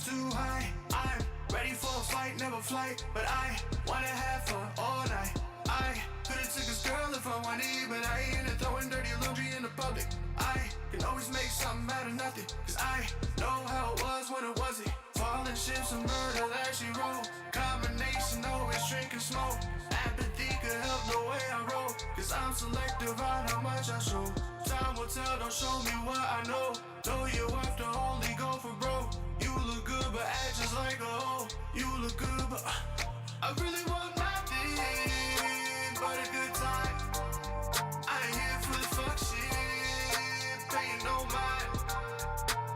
too high. I'm ready for a fight, never flight, but I wanna have fun all night. I could've took this girl if I wanted, but I ain't into throwing dirty laundry in the public. I can always make something out of nothing, cause I know how it was when it wasn't. Falling ships and murder that she wrote. Combination, always drink and smoke. Apathy could help the way I roll, cause I'm selective on how much I show. Time will tell, don't show me what I know. Know you have to only go for broke. You look good but act just like a hoe. You look good but I really want nothing but a good time. I ain't here for the fuck shit, paying no mind.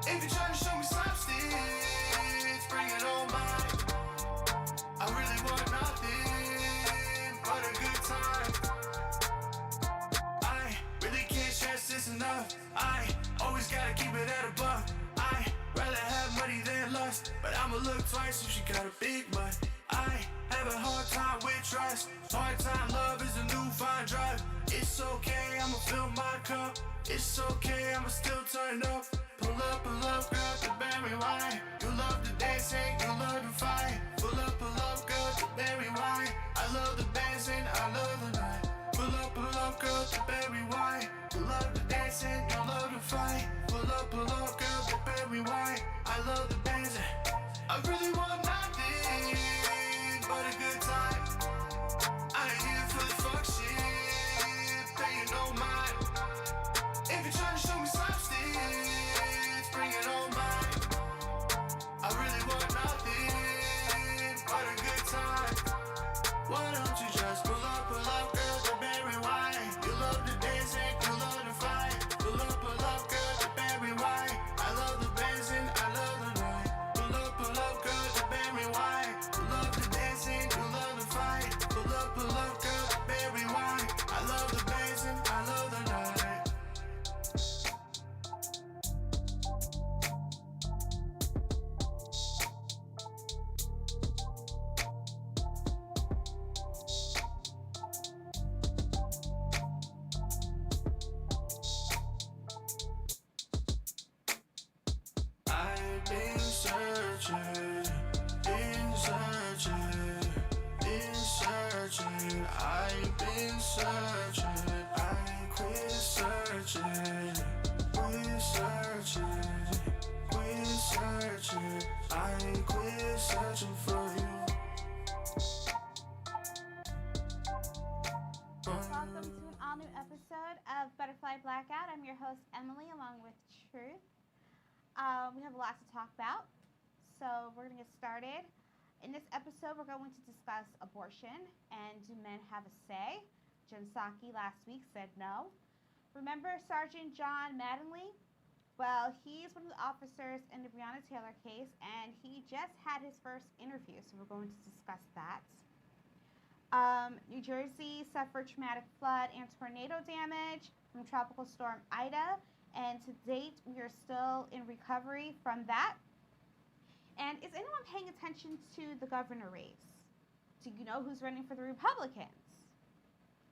If you're trying to show me substance, bring it on mine. I really want nothing but a good time. I really can't stress this enough. I always gotta keep it at a buck. I rather have money than lust, but I'ma look twice if she got a big butt. I have a hard time with trust. Hard time love is a new fine drug. It's okay, I'ma fill my cup. It's okay, I'ma still turn up. Pull up, girl, to berry wine. You love to dance, hey, you love to fight. Pull up, girl, to berry wine. I love the dancing, I love the night. Pull up, girl, to berry wine. You love the dancing, you love to fight. Pull up, girl, to berry wine. I love the dancing. I really want nothing but a good time. I ain't here for the fuck shit, paying no mind. If you're trying to show me substance, bring it on mine. I really want nothing but a good time. Why don't you just pull up, girl, to berry wine. You love the dancing, you love the fight. Pull up, girl, to berry wine. I love the dancing, I love the night. Pull up, girl, to berry wine. You love the dancing, you love the fight. Pull up, girl, to berry wine. I love the dancing, I love the night. I've been searching, I've been searching, I quit searching, I quit searching for you. Welcome to an all-new episode of Butterfly Blackout. I'm your host, Emily, along with Truth. We have a lot to talk about, so we're going to get started. In this episode, we're going to discuss abortion and do men have a say? Jen Psaki last week said no. Remember Sergeant John Mattingly? Well, he's one of the officers in the Breonna Taylor case, and he just had his first interview, so we're going to discuss that. New Jersey suffered traumatic flood and tornado damage from Tropical Storm Ida, and to date, we are still in recovery from that. And is anyone paying attention to the governor race? Do you know who's running for the Republicans?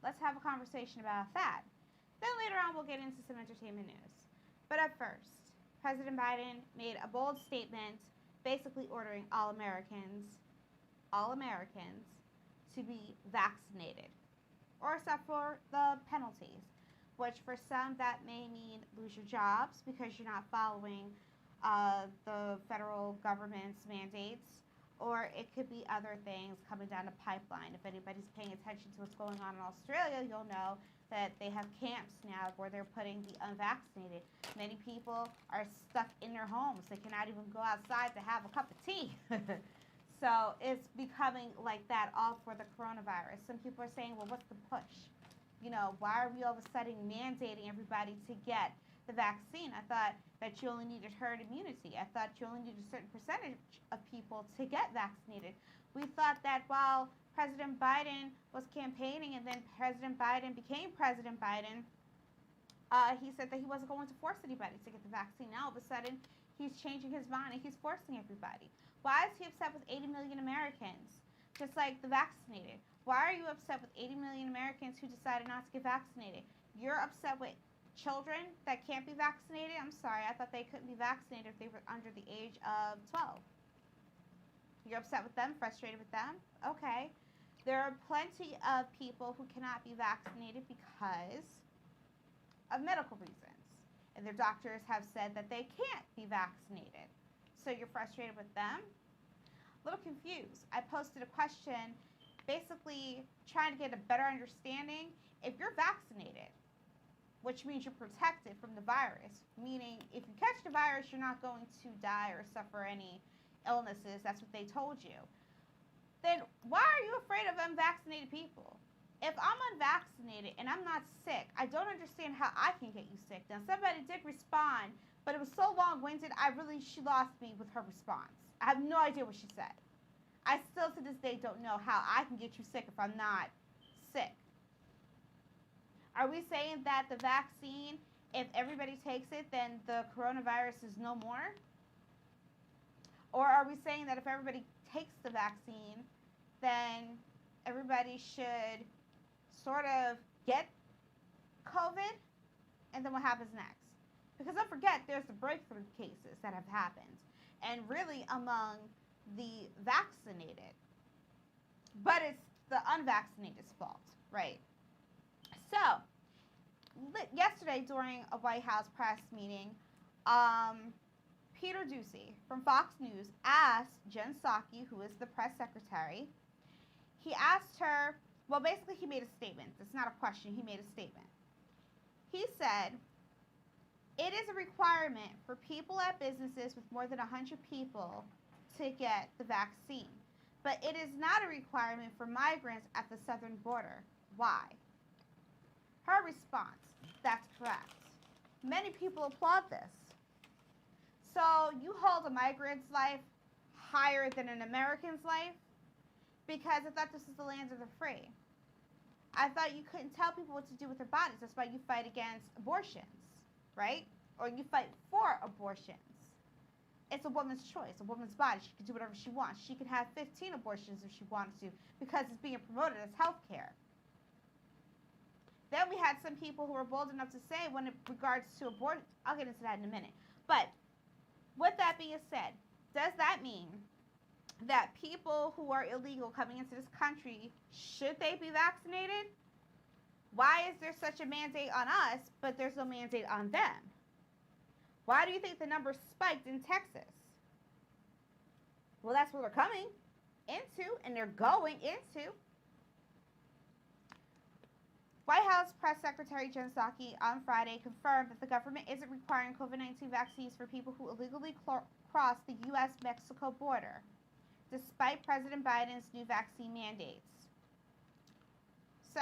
Let's have a conversation about that. Then later on, we'll get into some entertainment news. But up first, President Biden made a bold statement basically ordering all Americans, to be vaccinated, or except for the penalties, which for some that may mean lose your jobs because you're not following the federal government's mandates, or it could be other things coming down the pipeline. If anybody's paying attention to what's going on in Australia, you'll know that they have camps now where they're putting the unvaccinated. Many people are stuck in their homes. They cannot even go outside to have a cup of tea. So it's becoming like that all for the coronavirus. Some people are saying, well, what's the push? You know, why are we all of a sudden mandating everybody to get the vaccine? I thought that you only needed herd immunity. I thought you only needed a certain percentage of people to get vaccinated. We thought that while President Biden was campaigning and then President Biden became President Biden, he said that he wasn't going to force anybody to get the vaccine. Now all of a sudden, he's changing his mind and he's forcing everybody. Why is he upset with 80 million Americans, just like the vaccinated? Why are you upset with 80 million Americans who decided not to get vaccinated? You're upset with children that can't be vaccinated? I'm sorry, I thought they couldn't be vaccinated if they were under the age of 12. You're upset with them, frustrated with them. Okay. There are plenty of people who cannot be vaccinated because of medical reasons. And their doctors have said that they can't be vaccinated. So you're frustrated with them? A little confused. I posted a question basically trying to get a better understanding. If you're vaccinated, which means you're protected from the virus, meaning if you catch the virus, you're not going to die or suffer any illnesses. That's what they told you. Then why are you afraid of unvaccinated people? If I'm unvaccinated and I'm not sick, I don't understand how I can get you sick. Now, somebody did respond, but it was so long-winded, she lost me with her response. I have no idea what she said. I still to this day don't know how I can get you sick if I'm not sick. Are we saying that the vaccine, if everybody takes it, then the coronavirus is no more? Or are we saying that if everybody takes the vaccine, then everybody should sort of get COVID, and then what happens next? Because don't forget, there's the breakthrough cases that have happened, and really among the vaccinated, but it's the unvaccinated's fault, right? So, yesterday during a White House press meeting, Peter Doocy from Fox News asked Jen Psaki, who is the press secretary, he asked her, well, basically he made a statement. It's not a question, he made a statement. He said, it is a requirement for people at businesses with more than 100 people to get the vaccine, but it is not a requirement for migrants at the southern border. Why? Her response, that's correct. Many people applaud this. So you hold a migrant's life higher than an American's life? Because I thought this was the land of the free. I thought you couldn't tell people what to do with their bodies. That's why you fight against abortions, right? Or you fight for abortions. It's a woman's choice, a woman's body. She can do whatever she wants. She can have 15 abortions if she wanted to because it's being promoted as health care. Then we had some people who were bold enough to say when it regards to abortion, I'll get into that in a minute. But with that being said, does that mean that people who are illegal coming into this country, should they be vaccinated? Why is there such a mandate on us, but there's no mandate on them? Why do you think the numbers spiked in Texas? Well, that's where they're coming into, and they're going into. White House Press Secretary Jen Psaki on Friday confirmed that the government isn't requiring COVID-19 vaccines for people who illegally cross the U.S.-Mexico border, despite President Biden's new vaccine mandates. So,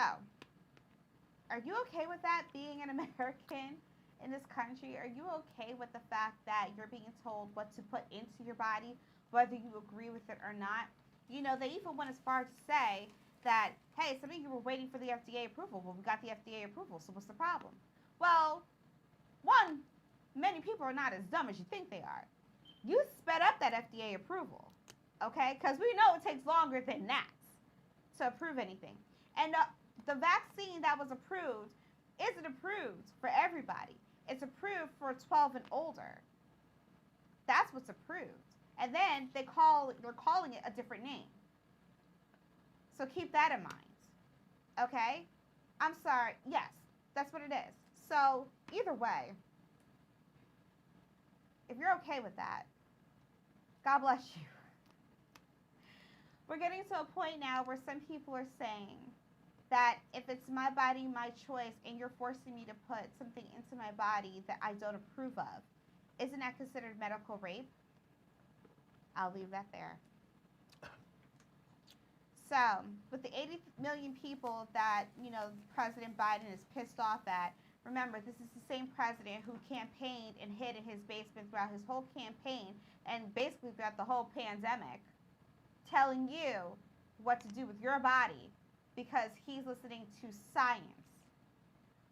are you okay with that, being an American in this country? Are you okay with the fact that you're being told what to put into your body, whether you agree with it or not? You know, they even went as far to say that, hey, some of you were waiting for the FDA approval. Well, we got the FDA approval, so what's the problem? Well, one, many people are not as dumb as you think they are. You sped up that FDA approval, okay? Because we know it takes longer than that to approve anything. And the vaccine that was approved isn't approved for everybody. It's approved for 12 and older. That's what's approved. And then they're calling it a different name. So keep that in mind, okay? I'm sorry. Yes, that's what it is. So either way, if you're okay with that, God bless you. We're getting to a point now where some people are saying that if it's my body, my choice, and you're forcing me to put something into my body that I don't approve of, isn't that considered medical rape? I'll leave that there. So, with the 80 million people that, President Biden is pissed off at, remember, this is the same president who campaigned and hid in his basement throughout his whole campaign and basically throughout the whole pandemic, telling you what to do with your body because he's listening to science.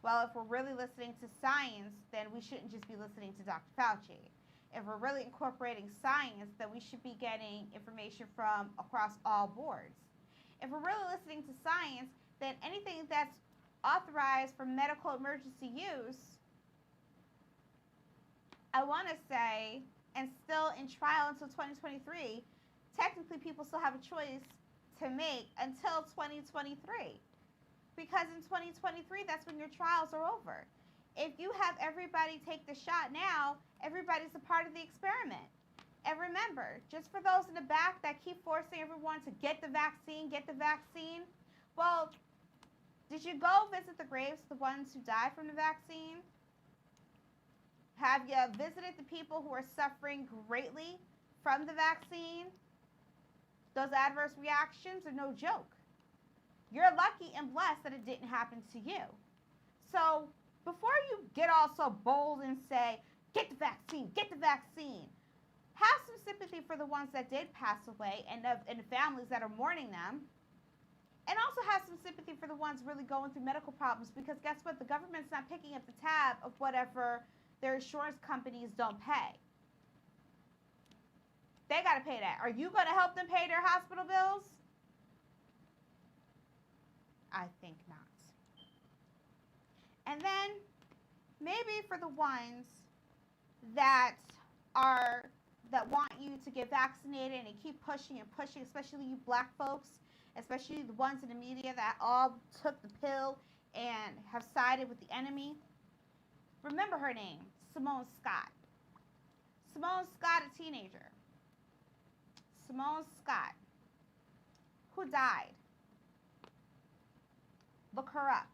Well, if we're really listening to science, then we shouldn't just be listening to Dr. Fauci. If we're really incorporating science, then we should be getting information from across all boards. If we're really listening to science, then anything that's authorized for medical emergency use, I want to say, and still in trial until 2023, technically people still have a choice to make until 2023. Because in 2023, that's when your trials are over. If you have everybody take the shot now, everybody's a part of the experiment. And remember, just for those in the back that keep forcing everyone to get the vaccine, well, did you go visit the graves of the ones who died from the vaccine? Have you visited the people who are suffering greatly from the vaccine? Those adverse reactions are no joke. You're lucky and blessed that it didn't happen to you. So before you get all so bold and say, get the vaccine, have some sympathy for the ones that did pass away and the families that are mourning them. And also have some sympathy for the ones really going through medical problems, because guess what? The government's not picking up the tab of whatever their insurance companies don't pay. They got to pay that. Are you going to help them pay their hospital bills? I think not. And then maybe for the ones that want you to get vaccinated and they keep pushing and pushing, especially you black folks, especially the ones in the media that all took the pill and have sided with the enemy. Remember her name, Simone Scott. Simone Scott, a teenager. Simone Scott, who died. Look her up.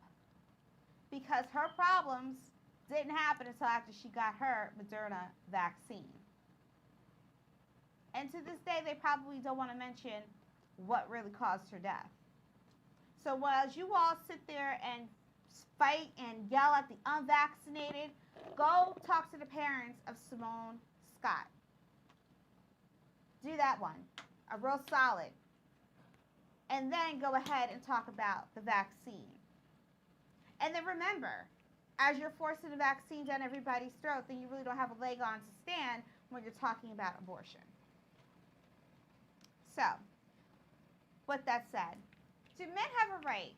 Because her problems didn't happen until after she got her Moderna vaccine. And to this day, they probably don't want to mention what really caused her death. So as you all sit there and fight and yell at the unvaccinated, go talk to the parents of Simone Scott. Do that one, a real solid. And then go ahead and talk about the vaccine. And then remember, as you're forcing the vaccine down everybody's throat, then you really don't have a leg on to stand when you're talking about abortion. So, with that said, do men have a right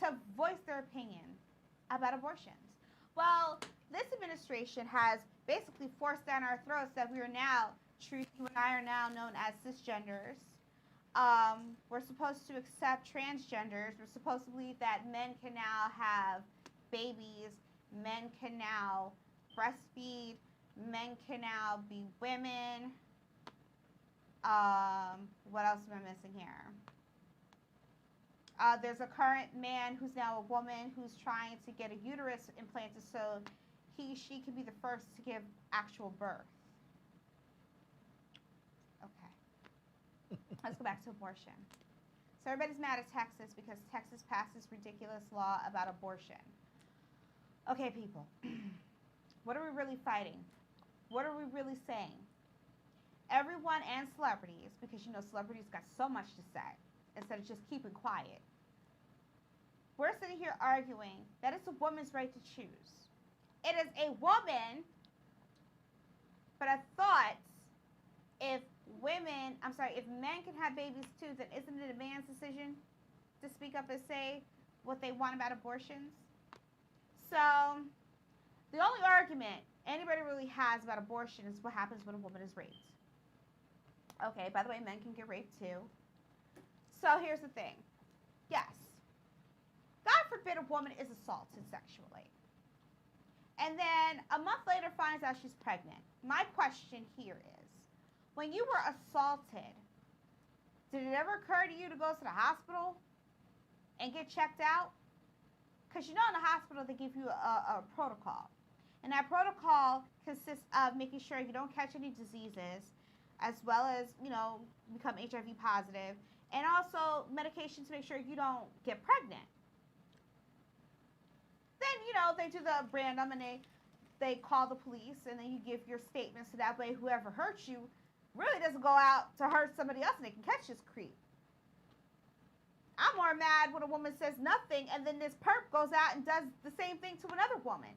to voice their opinion about abortions? Well, this administration has basically forced down our throats that we are now, Truth, you and I are now known as cisgenders. We're supposed to accept transgenders. We're supposed to believe that men can now have babies. Men can now breastfeed. Men can now be women. What else am I missing here? There's a current man who's now a woman who's trying to get a uterus implanted so she can be the first to give actual birth. Okay. Let's go back to abortion. So everybody's mad at Texas because Texas passed this ridiculous law about abortion. Okay, people. What are we really fighting? What are we really saying? Everyone and celebrities, because you know celebrities got so much to say, instead of just keeping quiet. We're sitting here arguing that it's a woman's right to choose. It is a woman, but I thought if men can have babies too, then isn't it a man's decision to speak up and say what they want about abortions? So, the only argument anybody really has about abortion is what happens when a woman is raped. Okay, by the way, men can get raped too. So here's the thing. Yes, God forbid a woman is assaulted sexually. And then a month later finds out she's pregnant. My question here is, when you were assaulted, did it ever occur to you to go to the hospital and get checked out? Because you know in the hospital they give you a protocol. And that protocol consists of making sure you don't catch any diseases, as well as, become HIV positive, and also medication to make sure you don't get pregnant. Then, they do the random and they call the police and then you give your statements so that way whoever hurts you really doesn't go out to hurt somebody else and they can catch this creep. I'm more mad when a woman says nothing and then this perp goes out and does the same thing to another woman.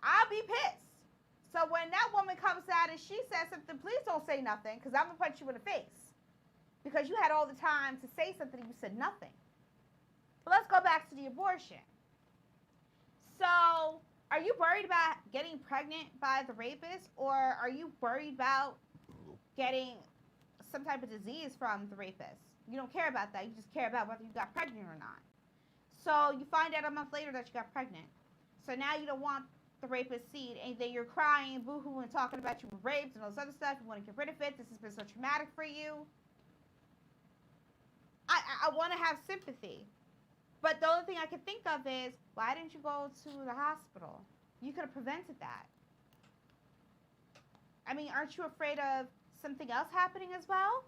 I'll be pissed. So when that woman comes out and she says something, please don't say nothing because I'm going to punch you in the face. Because you had all the time to say something and you said nothing. But let's go back to the abortion. So are you worried about getting pregnant by the rapist, or are you worried about getting some type of disease from the rapist. You don't care about that. You just care about whether you got pregnant or not. So you find out a month later that you got pregnant. So now you don't want the rapist seed, and then you're crying, boo-hoo, and talking about you were raped and all this other stuff. You want to get rid of it. This has been so traumatic for you. I want to have sympathy. But the only thing I can think of is, why didn't you go to the hospital? You could have prevented that. I mean, aren't you afraid of something else happening as well?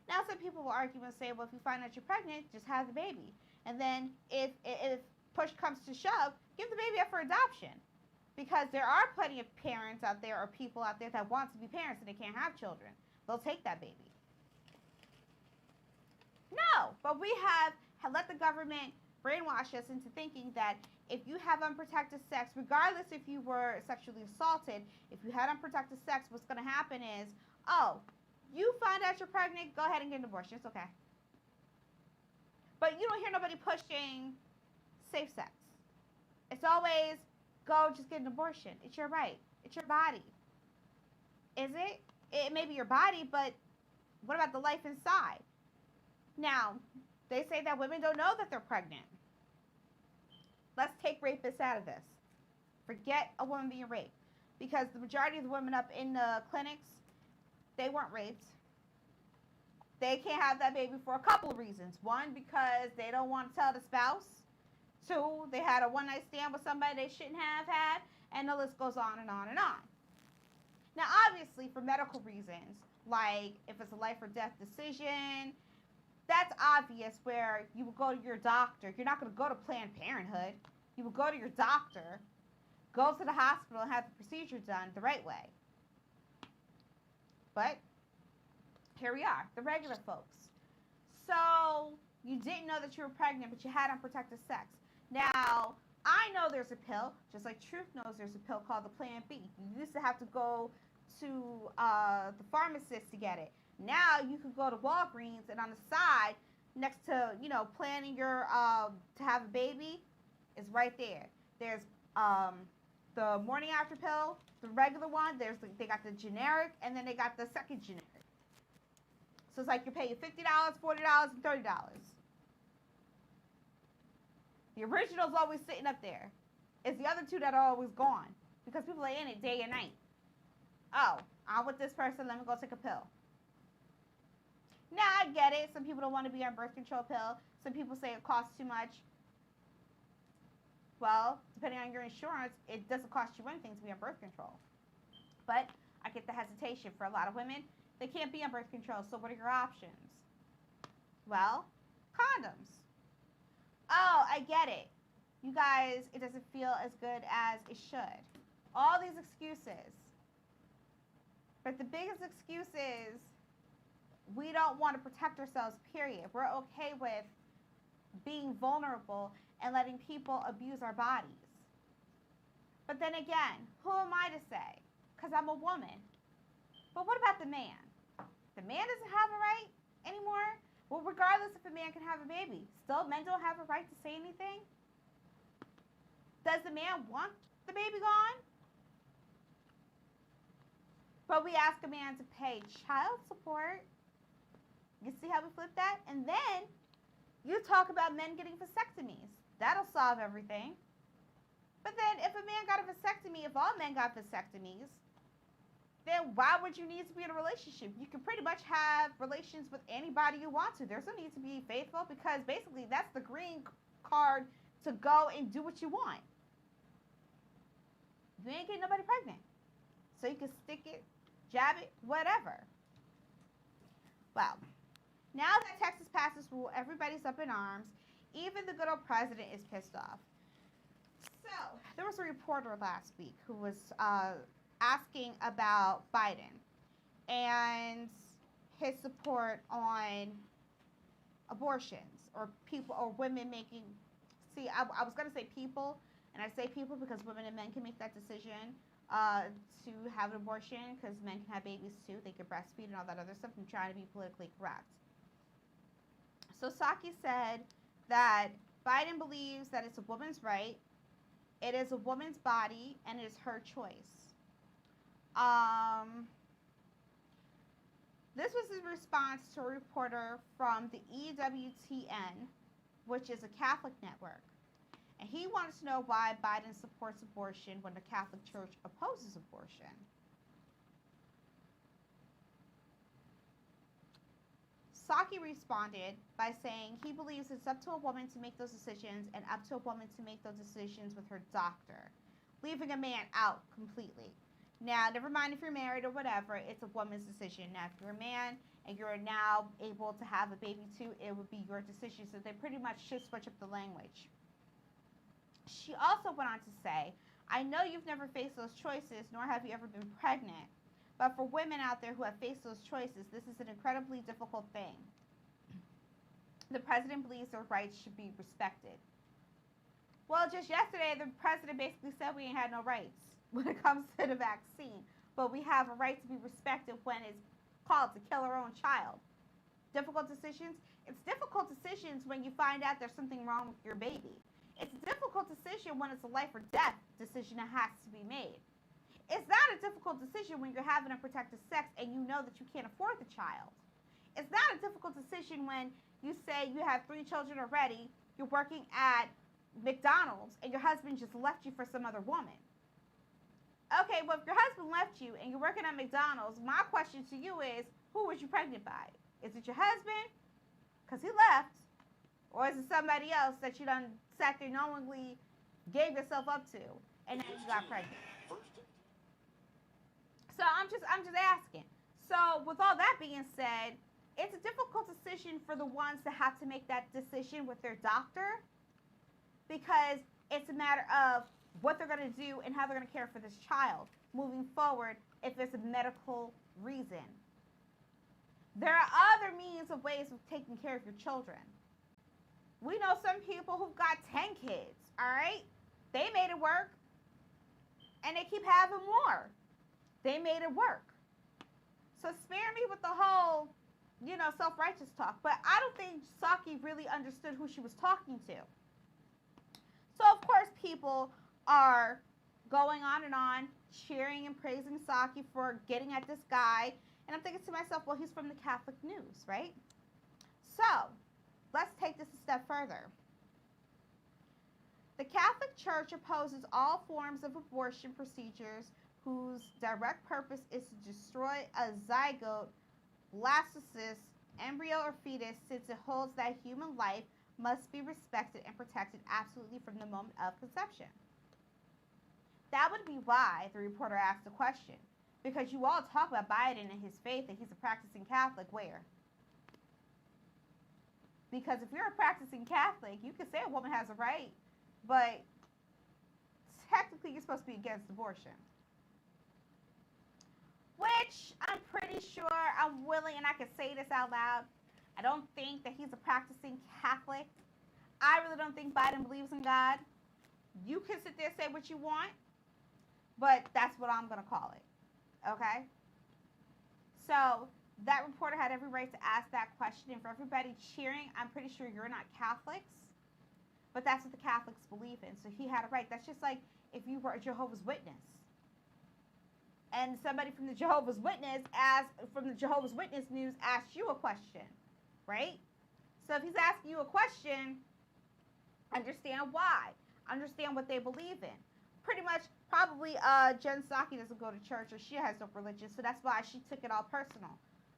Now, some people will argue and say, well, if you find out you're pregnant, just have the baby. And then if push comes to shove, give the baby up for adoption. Because there are plenty of parents out there or people out there that want to be parents and they can't have children. They'll take that baby. No, but we have let the government brainwash us into thinking that if you have unprotected sex, regardless if you were sexually assaulted, if you had unprotected sex, what's going to happen is, oh, you find out you're pregnant, go ahead and get an abortion. It's okay. But you don't hear nobody pushing safe sex. It's always, go just get an abortion. It's your right. It's your body. Is it? It may be your body, but what about the life inside? Now, they say that women don't know that they're pregnant. Let's take rapists out of this. Forget a woman being raped. Because the majority of the women up in the clinics, they weren't raped. They can't have that baby for a couple of reasons. One, because they don't want to tell the spouse. Two, they had a one-night stand with somebody they shouldn't have had. And the list goes on and on and on. Now, obviously, for medical reasons, like if it's a life or death decision, that's obvious where you will go to your doctor. You're not going to go to Planned Parenthood. You will go to your doctor, go to the hospital, and have the procedure done the right way. But here we are, the regular folks. So you didn't know that you were pregnant, but you had unprotected sex. Now, I know there's a pill, just like Truth knows there's a pill called the Plan B. You used to have to go to the pharmacist to get it. Now you can go to Walgreens, and on the side, next to, planning your, to have a baby, is right there. There's the morning after pill, the regular one, they got the generic, and then they got the second generic. So it's like you're paying $50, $40, and $30. The original's always sitting up there. It's the other two that are always gone, because people are in it day and night. Oh, I'm with this person, let me go take a pill. Now, I get it. Some people don't want to be on birth control pill. Some people say it costs too much. Well, depending on your insurance, it doesn't cost you anything to be on birth control. But I get the hesitation. For a lot of women, they can't be on birth control, so what are your options? Well, condoms. Oh, I get it. You guys, it doesn't feel as good as it should. All these excuses. But the biggest excuse is, we don't want to protect ourselves, period. We're okay with being vulnerable and letting people abuse our bodies. But then again, who am I to say? Because I'm a woman. But what about the man? The man doesn't have a right anymore? Well, regardless if a man can have a baby, still men don't have a right to say anything? Does the man want the baby gone? But we ask a man to pay child support. You see how we flip that? And then you talk about men getting vasectomies. That'll solve everything. But then if a man got a vasectomy, if all men got vasectomies, then why would you need to be in a relationship? You can pretty much have relations with anybody you want to. There's no need to be faithful, because basically that's the green card to go and do what you want. You ain't getting nobody pregnant. So you can stick it, jab it, whatever. Well, now that Texas passed this rule, everybody's up in arms. Even the good old president is pissed off. So, there was a reporter last week who was asking about Biden and his support on abortions, or people, or women making, see, I was going to say people, and I say people because women and men can make that decision to have an abortion, because men can have babies too, they can breastfeed and all that other stuff. I'm trying to be politically correct. So Psaki said that Biden believes that it's a woman's right, it is a woman's body, and it is her choice. This was in response to a reporter from the EWTN, which is a Catholic network. And he wanted to know why Biden supports abortion when the Catholic Church opposes abortion. Psaki responded by saying he believes it's up to a woman to make those decisions and up to a woman to make those decisions with her doctor, leaving a man out completely. Now, never mind if you're married or whatever, it's a woman's decision. Now, if you're a man and you're now able to have a baby too, it would be your decision. So they pretty much should switch up the language. She also went on to say, I know you've never faced those choices, nor have you ever been pregnant. But for women out there who have faced those choices, this is an incredibly difficult thing. The president believes their rights should be respected. Well, just yesterday, the president basically said we ain't had no rights when it comes to the vaccine. But we have a right to be respected when it's called to kill our own child. Difficult decisions? It's difficult decisions when you find out there's something wrong with your baby. It's a difficult decision when it's a life or death decision that has to be made. It's not a difficult decision when you're having unprotected sex and you know that you can't afford the child. It's not a difficult decision when you say you have 3 children already, you're working at McDonald's, and your husband just left you for some other woman. Okay, well, if your husband left you and you're working at McDonald's, my question to you is, who was you pregnant by? Is it your husband? Because he left. Or is it somebody else that you done sat there knowingly gave yourself up to and then you got pregnant? So I'm just asking. So with all that being said, it's a difficult decision for the ones that have to make that decision with their doctor, because it's a matter of what they're going to do and how they're going to care for this child moving forward if there's a medical reason. There are other means of ways of taking care of your children. We know some people who've got 10 kids, all right? They made it work, and they keep having more. They made it work. So spare me with the whole, self-righteous talk. But I don't think Psaki really understood who she was talking to. So, of course, people are going on, cheering and praising Psaki for getting at this guy. And I'm thinking to myself, well, he's from the Catholic News, right? So, let's take this a step further. The Catholic Church opposes all forms of abortion procedures whose direct purpose is to destroy a zygote, blastocyst, embryo, or fetus, since it holds that human life must be respected and protected absolutely from the moment of conception. That would be why the reporter asked the question. Because you all talk about Biden and his faith and he's a practicing Catholic. Where? Because if you're a practicing Catholic, you can say a woman has a right, but technically you're supposed to be against abortion. Which I'm pretty sure I'm willing, and I can say this out loud, I don't think that he's a practicing Catholic. I really don't think Biden believes in God. You can sit there and say what you want, but that's what I'm going to call it. Okay? So that reporter had every right to ask that question. And for everybody cheering, I'm pretty sure you're not Catholics, but that's what the Catholics believe in. So he had a right. That's just like if you were a Jehovah's Witness and somebody from the Jehovah's Witness news asked you a question, right? So if he's asking you a question, understand why. Understand what they believe in. Pretty much, probably Jen Psaki doesn't go to church, or she has no religion, so that's why she took it all personal.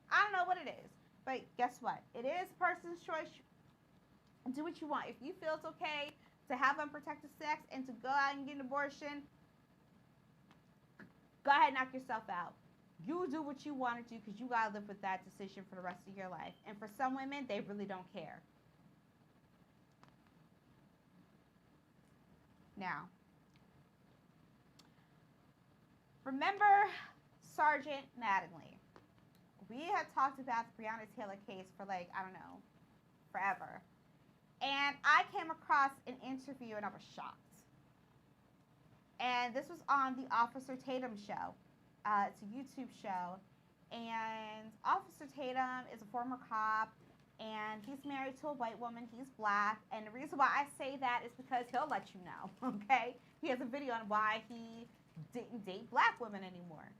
I don't know what it is, but guess what? It is a person's choice. Do what you want. If you feel it's okay to have unprotected sex and to go out and get an abortion, go ahead and knock yourself out. You do what you want to do because you got to live with that decision for the rest of your life. And for some women, they really don't care. Now, remember Sergeant Mattingly. We had talked about the Breonna Taylor case for forever. And I came across an interview and I was shocked. And this was on the Officer Tatum show. It's a YouTube show. And Officer Tatum is a former cop. And he's married to a white woman. He's black. And the reason why I say that is because he'll let you know, okay? He has a video on why he didn't date black women anymore.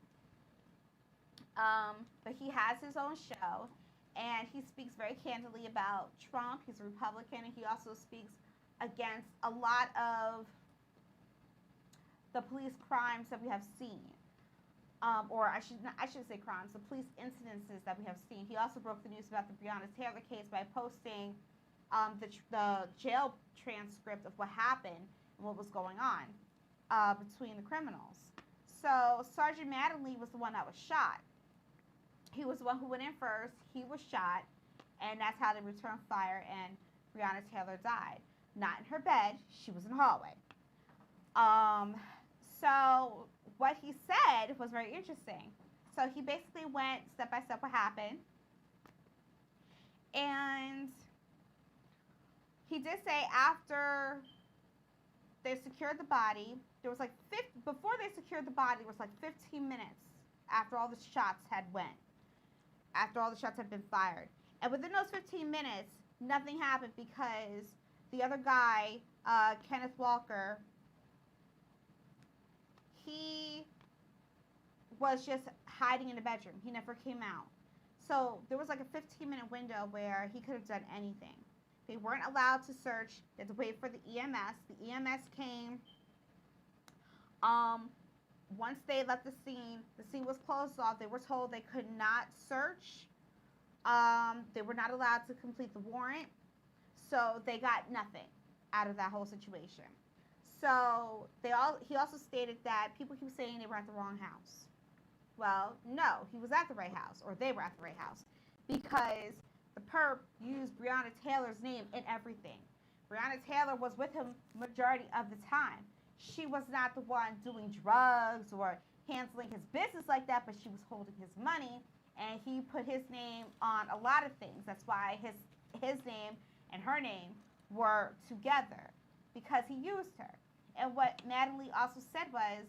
But he has his own show, and he speaks very candidly about Trump. He's a Republican, and he also speaks against a lot of the police crimes that we have seen. Or I should say crimes, the police incidences that we have seen. He also broke the news about the Breonna Taylor case by posting the jail transcript of what happened and what was going on between the criminals. So Sergeant Mattingly was the one that was shot. He was the one who went in first. He was shot, and that's how they returned fire, and Breonna Taylor died. Not in her bed. She was in the hallway. So what he said was very interesting. So he basically went step by step what happened. And he did say after they secured the body, there was like before they secured the body, it was like 15 minutes after all the shots had went. After all the shots had been fired. And within those 15 minutes, nothing happened because the other guy, Kenneth Walker, he was just hiding in the bedroom. He never came out. So there was like a 15-minute window where he could have done anything. They weren't allowed to search. They had to wait for the EMS. The EMS came. Once they left the scene was closed off. They were told they could not search. They were not allowed to complete the warrant. So they got nothing out of that whole situation. So he also stated that people keep saying they were at the wrong house. Well, no, he was at the right house, or they were at the right house, because the perp used Breonna Taylor's name in everything. Breonna Taylor was with him majority of the time. She was not the one doing drugs or handling his business like that, but she was holding his money, and he put his name on a lot of things. That's why his name and her name were together, because he used her. And what Mattingly also said was,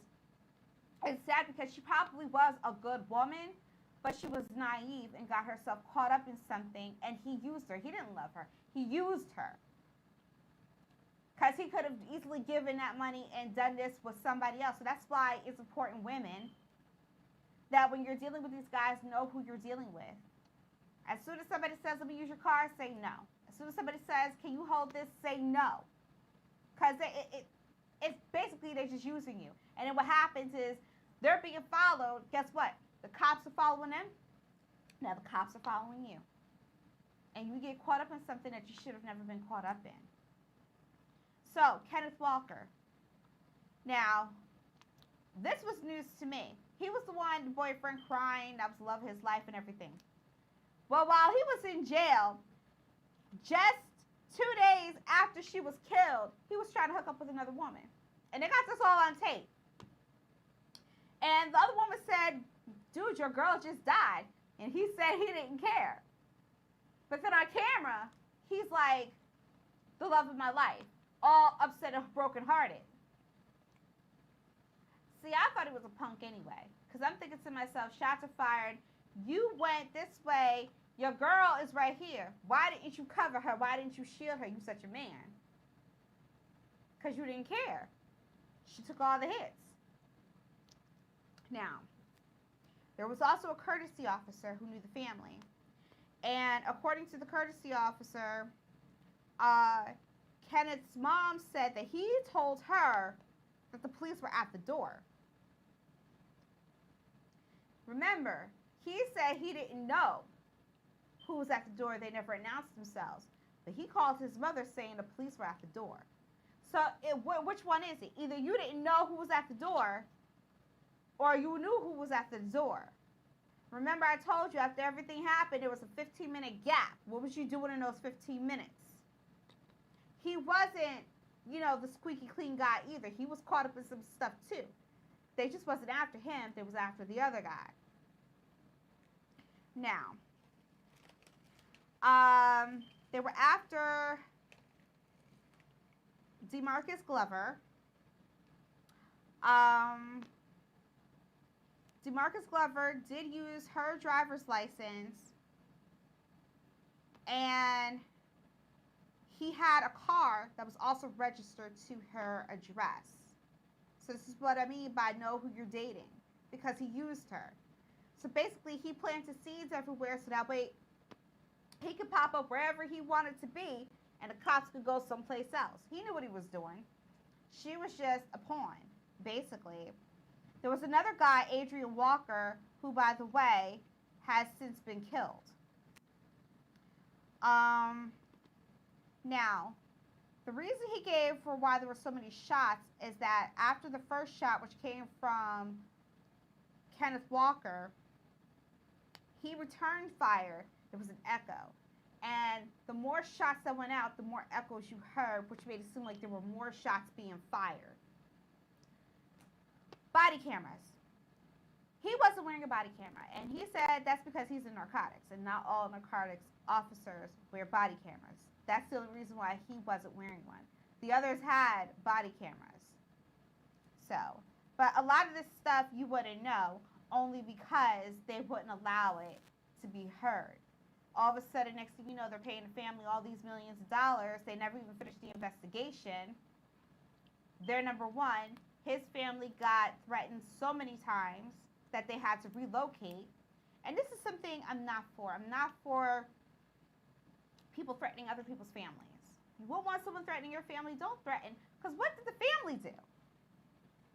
it's sad because she probably was a good woman, but she was naive and got herself caught up in something, and he used her. He didn't love her. He used her. Because he could have easily given that money and done this with somebody else. So that's why it's important, women, that when you're dealing with these guys, know who you're dealing with. As soon as somebody says, let me use your car, say no. As soon as somebody says, can you hold this, say no. Because it's basically they're just using you. And then what happens is they're being followed. Guess what? The cops are following them. Now the cops are following you. And you get caught up in something that you should have never been caught up in. So, Kenneth Walker. Now, this was news to me. He was the one, the boyfriend crying, that was the love of his life and everything. Well, while he was in jail, just 2 days after she was killed, he was trying to hook up with another woman. And they got this all on tape. And the other woman said, dude, your girl just died. And he said he didn't care. But then on camera, he's like, the love of my life. All upset and brokenhearted. See, I thought he was a punk anyway. Because I'm thinking to myself, shots are fired. You went this way. Your girl is right here. Why didn't you cover her? Why didn't you shield her? You such a man. Because you didn't care. She took all the hits. Now, there was also a courtesy officer who knew the family. And according to the courtesy officer, Kenneth's mom said that he told her that the police were at the door. Remember, he said he didn't know who was at the door. They never announced themselves. But he called his mother saying the police were at the door. So which one is it? Either you didn't know who was at the door, or you knew who was at the door. Remember, I told you after everything happened, there was a 15-minute gap. What was you doing in those 15 minutes? He wasn't, the squeaky clean guy either. He was caught up in some stuff too. They just wasn't after him. They was after the other guy. Now, they were after DeMarcus Glover. DeMarcus Glover did use her driver's license, and he had a car that was also registered to her address. So this is what I mean by know who you're dating, because he used her. So basically, he planted seeds everywhere so that way he could pop up wherever he wanted to be and the cops could go someplace else. He knew what he was doing. She was just a pawn, basically. There was another guy, Adrian Walker, who, by the way, has since been killed. Now, the reason he gave for why there were so many shots is that after the first shot, which came from Kenneth Walker, he returned fire. There was an echo. And the more shots that went out, the more echoes you heard, which made it seem like there were more shots being fired. Body cameras. He wasn't wearing a body camera, and he said that's because he's in narcotics, and not all narcotics officers wear body cameras. That's the only reason why he wasn't wearing one. The others had body cameras. So, but a lot of this stuff you wouldn't know only because they wouldn't allow it to be heard. All of a sudden, next thing you know, they're paying the family all these millions of dollars. They never even finished the investigation. They're number one. His family got threatened so many times that they had to relocate. And this is something I'm not for. I'm not for people threatening other people's families. You won't want someone threatening your family, don't threaten. Because what did the family do?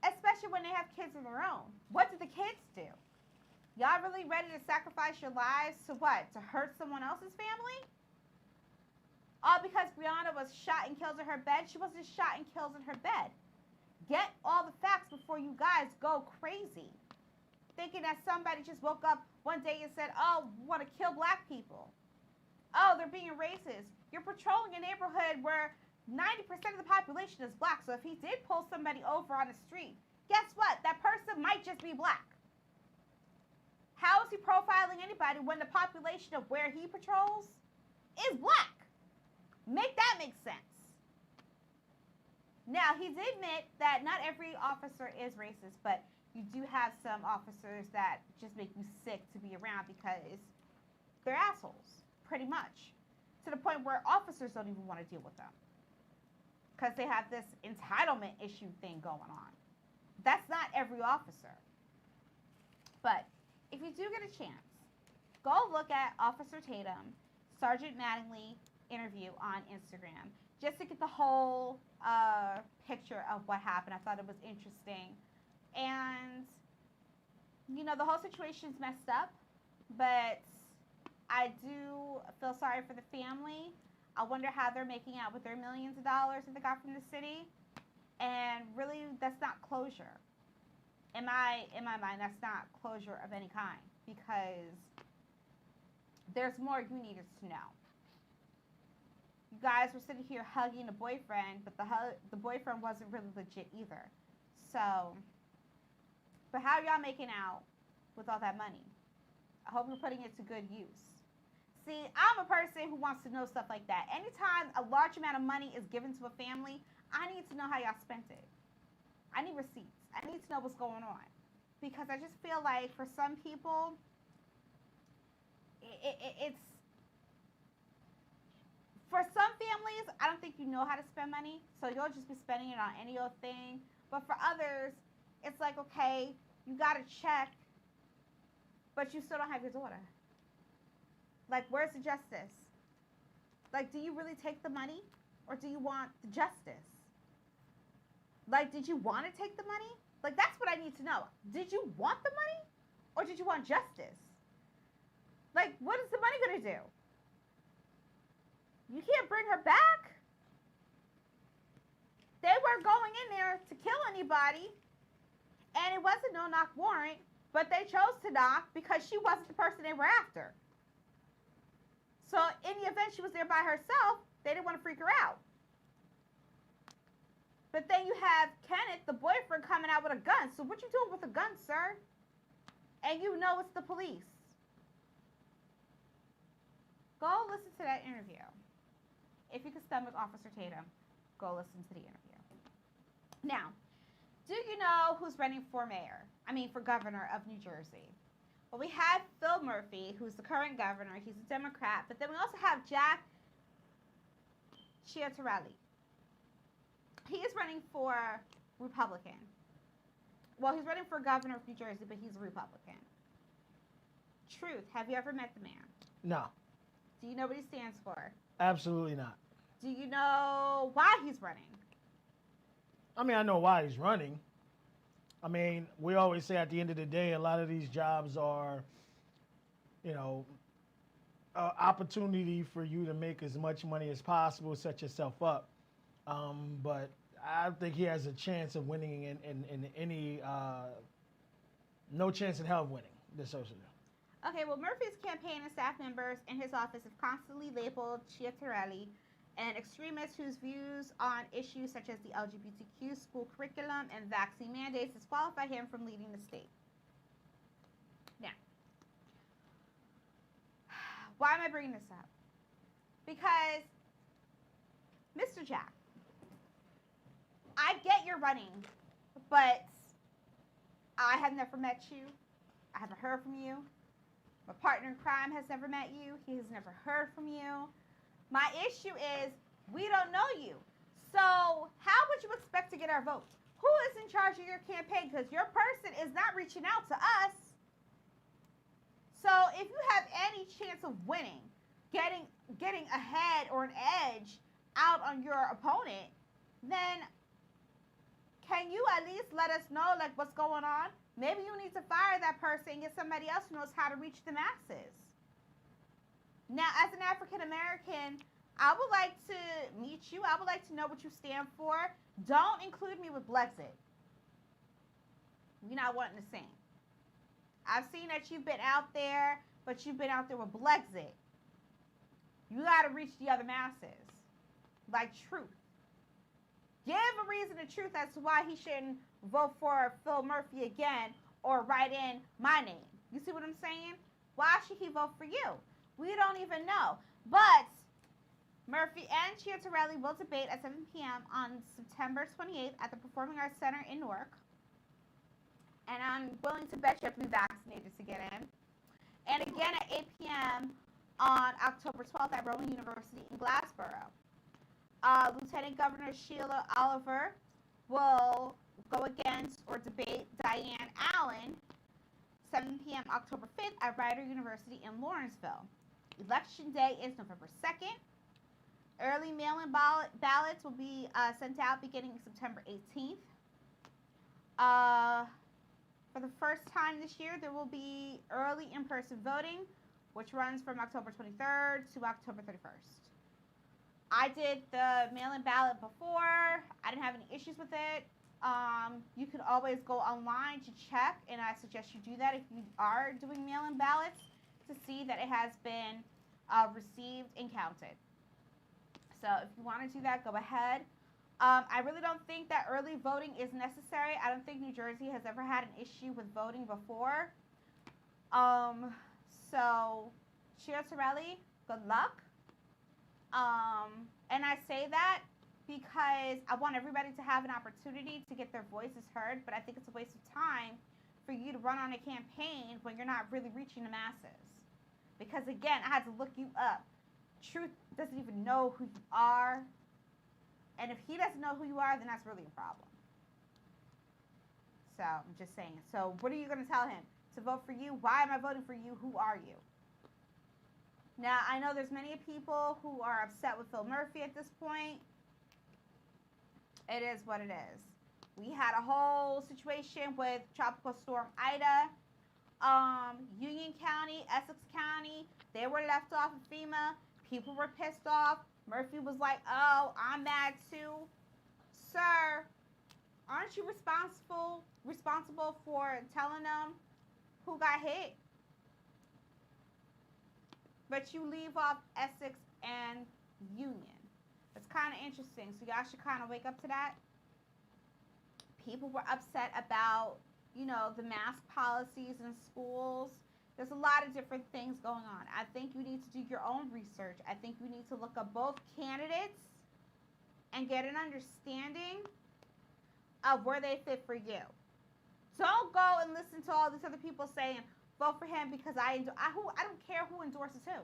Especially when they have kids of their own. What did the kids do? Y'all really ready to sacrifice your lives to what? To hurt someone else's family? All because Breonna was shot and killed in her bed? She wasn't shot and killed in her bed. Get all the facts before you guys go crazy. Thinking that somebody just woke up one day and said, oh, we want to kill black people. Oh, they're being racist. You're patrolling a neighborhood where 90% of the population is black. So if he did pull somebody over on the street, guess what? That person might just be black. How is he profiling anybody when the population of where he patrols is black? Make that make sense. Now, he did admit that not every officer is racist, but you do have some officers that just make you sick to be around because they're assholes, pretty much. To the point where officers don't even want to deal with them. Because they have this entitlement issue thing going on. That's not every officer. But if you do get a chance, go look at Officer Tatum, Sergeant Mattingly interview on Instagram, just to get the whole picture of what happened. I thought it was interesting. And, you know, the whole situation's messed up, but I do feel sorry for the family. I wonder how they're making out with their millions of dollars that they got from the city. And really, that's not closure. In my mind, that's not closure of any kind, because there's more you needed to know. You guys were sitting here hugging a boyfriend, but the boyfriend wasn't really legit either. So, but how are y'all making out with all that money? I hope you're putting it to good use. See, I'm a person who wants to know stuff like that. Anytime a large amount of money is given to a family, I need to know how y'all spent it. I need receipts. I need to know what's going on. Because I just feel like for some people, it's... For some families, I don't think you know how to spend money. So you'll just be spending it on any old thing. But for others, it's like, okay, you got a check, but you still don't have your daughter. Like, where's the justice? Like, do you really take the money? Or do you want the justice? Like, did you want to take the money? Like, that's what I need to know. Did you want the money? Or did you want justice? Like, what is the money going to do? You can't bring her back. They weren't going in there to kill anybody. And it wasn't no knock warrant. But they chose to knock because she wasn't the person they were after. So in the event she was there by herself, they didn't want to freak her out. But then you have Kenneth, the boyfriend, coming out with a gun. So what you doing with a gun, sir? And you know it's the police. Go listen to that interview. If you can stomach Officer Tatum, go listen to the interview. Now, do you know who's running for governor of New Jersey? Well, we have Phil Murphy, who's the current governor. He's a Democrat. But then we also have Jack Ciattarelli. He is running for Republican. Well, he's running for governor of New Jersey, but he's a Republican. Truth. Have you ever met the man? No, Do you know what he stands for? absolutely not. Do you know why he's running? I mean, I know why he's running. I mean, we always say at the end of the day, a lot of these jobs are, you know, opportunity for you to make as much money as possible, set yourself up. But I think he has a chance of winning in any, no chance in hell of winning this social. Okay, well, Murphy's campaign and staff members in his office have constantly labeled Chiatarelli an extremist whose views on issues such as the LGBTQ school curriculum and vaccine mandates disqualify him from leading the state. Now, why am I bringing this up? Because, Mr. Jack, I get you're running, but I have never met you. I haven't heard from you. My partner in crime has never met you. He has never heard from you. My issue is we don't know you. So how would you expect to get our vote? Who is in charge of your campaign? Because your person is not reaching out to us. So if you have any chance of winning, getting ahead or an edge out on your opponent, then can you at least let us know like what's going on? Maybe you need to fire that person and get somebody else who knows how to reach the masses. Now, as an African American, I would like to meet you. I would like to know what you stand for. Don't include me with Blexit. We're not wanting the same. I've seen that you've been out there, but you've been out there with Blexit. You got to reach the other masses. Like truth. Give a reason of truth as to why he shouldn't vote for Phil Murphy again or write in my name. You see what I'm saying? Why should he vote for you? We don't even know. But Murphy and Chiatarelli will debate at 7 p.m. on September 28th at the Performing Arts Center in Newark. And I'm willing to bet you have to be vaccinated to get in. And again at 8 p.m. on October 12th at Rowan University in Glassboro. Lieutenant Governor Sheila Oliver will go against or debate Diane Allen, 7 p.m. October 5th at Rider University in Lawrenceville. Election day is November 2nd. Early mail-in ballots will be sent out beginning September 18th. For the first time this year, there will be early in-person voting, which runs from October 23rd to October 31st. I did the mail-in ballot before. I didn't have any issues with it. You can always go online to check, and I suggest you do that if you are doing mail-in ballots to see that it has been received and counted. So if you want to do that, go ahead. I really don't think that early voting is necessary. I don't think New Jersey has ever had an issue with voting before. So, Chiatarelli, good luck. And I say that because I want everybody to have an opportunity to get their voices heard, but I think it's a waste of time for you to run on a campaign when you're not really reaching the masses. Because again, I had to look you up. Truth doesn't even know who you are. And if he doesn't know who you are, then that's really a problem. So, I'm just saying. So, what are you going to tell him? To vote for you? Why am I voting for you? Who are you? Now, I know there's many people who are upset with Phil Murphy at this point. It is what it is. We had a whole situation with Tropical Storm Ida. Union County, Essex County, they were left off of FEMA. People were pissed off. Murphy was like, oh, I'm mad too. Sir, aren't you responsible for telling them who got hit? But you leave off Essex and Union. It's kind of interesting. So y'all should kind of wake up to that. People were upset about, the mask policies in schools. There's a lot of different things going on. I think you need to do your own research. I think you need to look up both candidates and get an understanding of where they fit for you. Don't go and listen to all these other people saying, vote for him because I don't care who endorses who.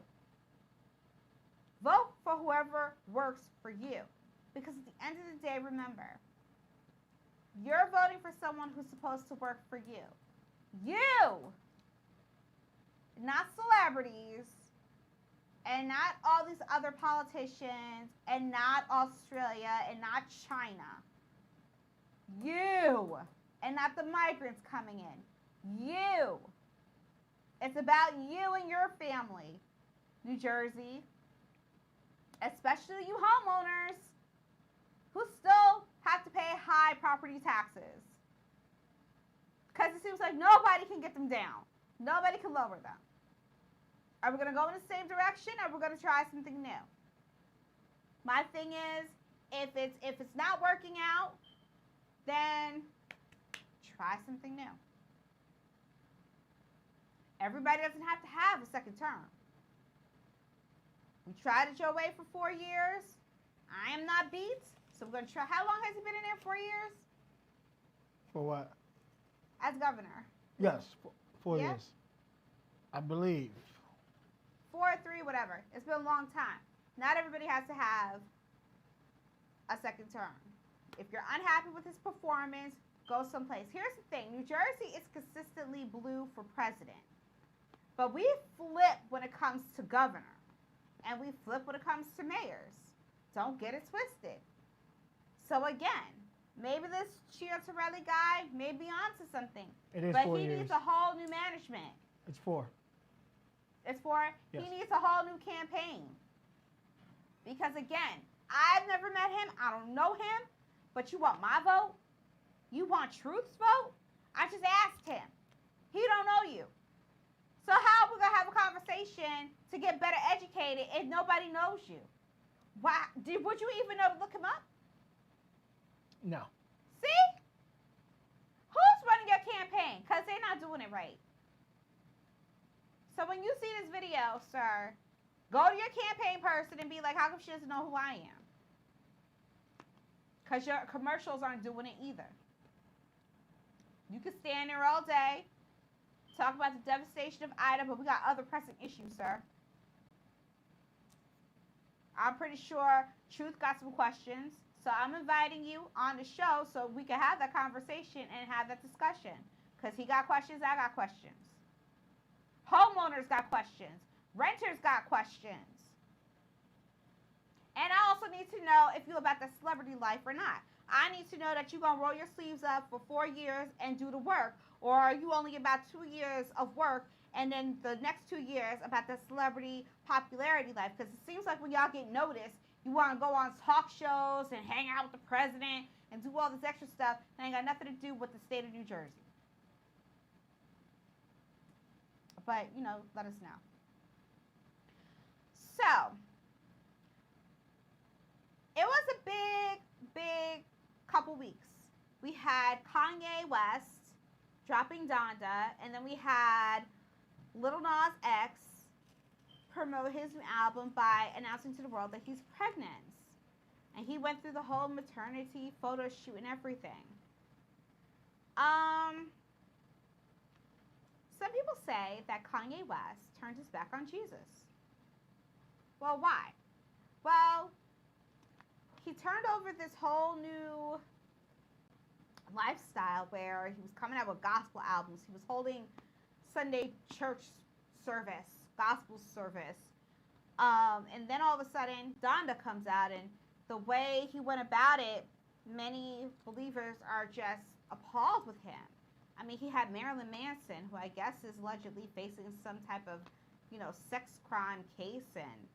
Vote for whoever works for you. Because at the end of the day, remember, you're voting for someone who's supposed to work for you. You! not celebrities, and not all these other politicians, and not Australia, and not China. You, and not the migrants coming in. You. It's about you and your family, New Jersey, especially you homeowners who still have to pay high property taxes. Because it seems like nobody can get them down. Nobody can lower them. Are we going to go in the same direction, or are we going to try something new? My thing is, if it's not working out, then try something new. Everybody doesn't have to have a second term. We tried it your way for 4 years. I am not beat, so we're going to try. How long has he been in there? 4 years? For what? As governor. Yes, 4 Yeah? years. I believe. 4, 3, whatever. It's been a long time. Not everybody has to have a second term. If you're unhappy with his performance, go someplace. Here's the thing. New Jersey is consistently blue for president. But we flip when it comes to governor. And we flip when it comes to mayors. Don't get it twisted. So again, maybe this Chiartarelli guy may be onto something. It is but 4 he years. needs a whole new management. It's 4. It's for, Yes. he needs a whole new campaign. Because again, I've never met him. I don't know him. But you want my vote? You want Truth's vote? I just asked him. He don't know you. So how are we going to have a conversation to get better educated if nobody knows you? Why? Would you even know to look him up? No. See? Who's running your campaign? Because they're not doing it right. So when you see this video, sir, go to your campaign person and be like, how come she doesn't know who I am? Because your commercials aren't doing it either. You can stand there all day, talk about the devastation of Ida, but we got other pressing issues, sir. I'm pretty sure Truth got some questions. So I'm inviting you on the show so we can have that conversation and have that discussion. Because he got questions, I got questions. Homeowners got questions. Renters got questions. And I also need to know if you're about the celebrity life or not. I need to know that you're going to roll your sleeves up for 4 years and do the work. Or are you only about 2 years of work and then the next 2 years about the celebrity popularity life? Because it seems like when y'all get noticed, you want to go on talk shows and hang out with the president and do all this extra stuff that ain't got nothing to do with the state of New Jersey. But, you know, let us know. So, it was a big couple weeks. We had Kanye West dropping Donda, and then we had Lil Nas X promote his new album by announcing to the world that he's pregnant. And he went through the whole maternity photo shoot and everything. Some people say that Kanye West turned his back on Jesus. Well, why? Well, he turned over this whole new lifestyle where he was coming out with gospel albums. He was holding Sunday church service, gospel service. And then all of a sudden, Donda comes out, and the way he went about it, many believers are just appalled with him. I mean, he had Marilyn Manson, who I guess is allegedly facing some type of, sex crime case, and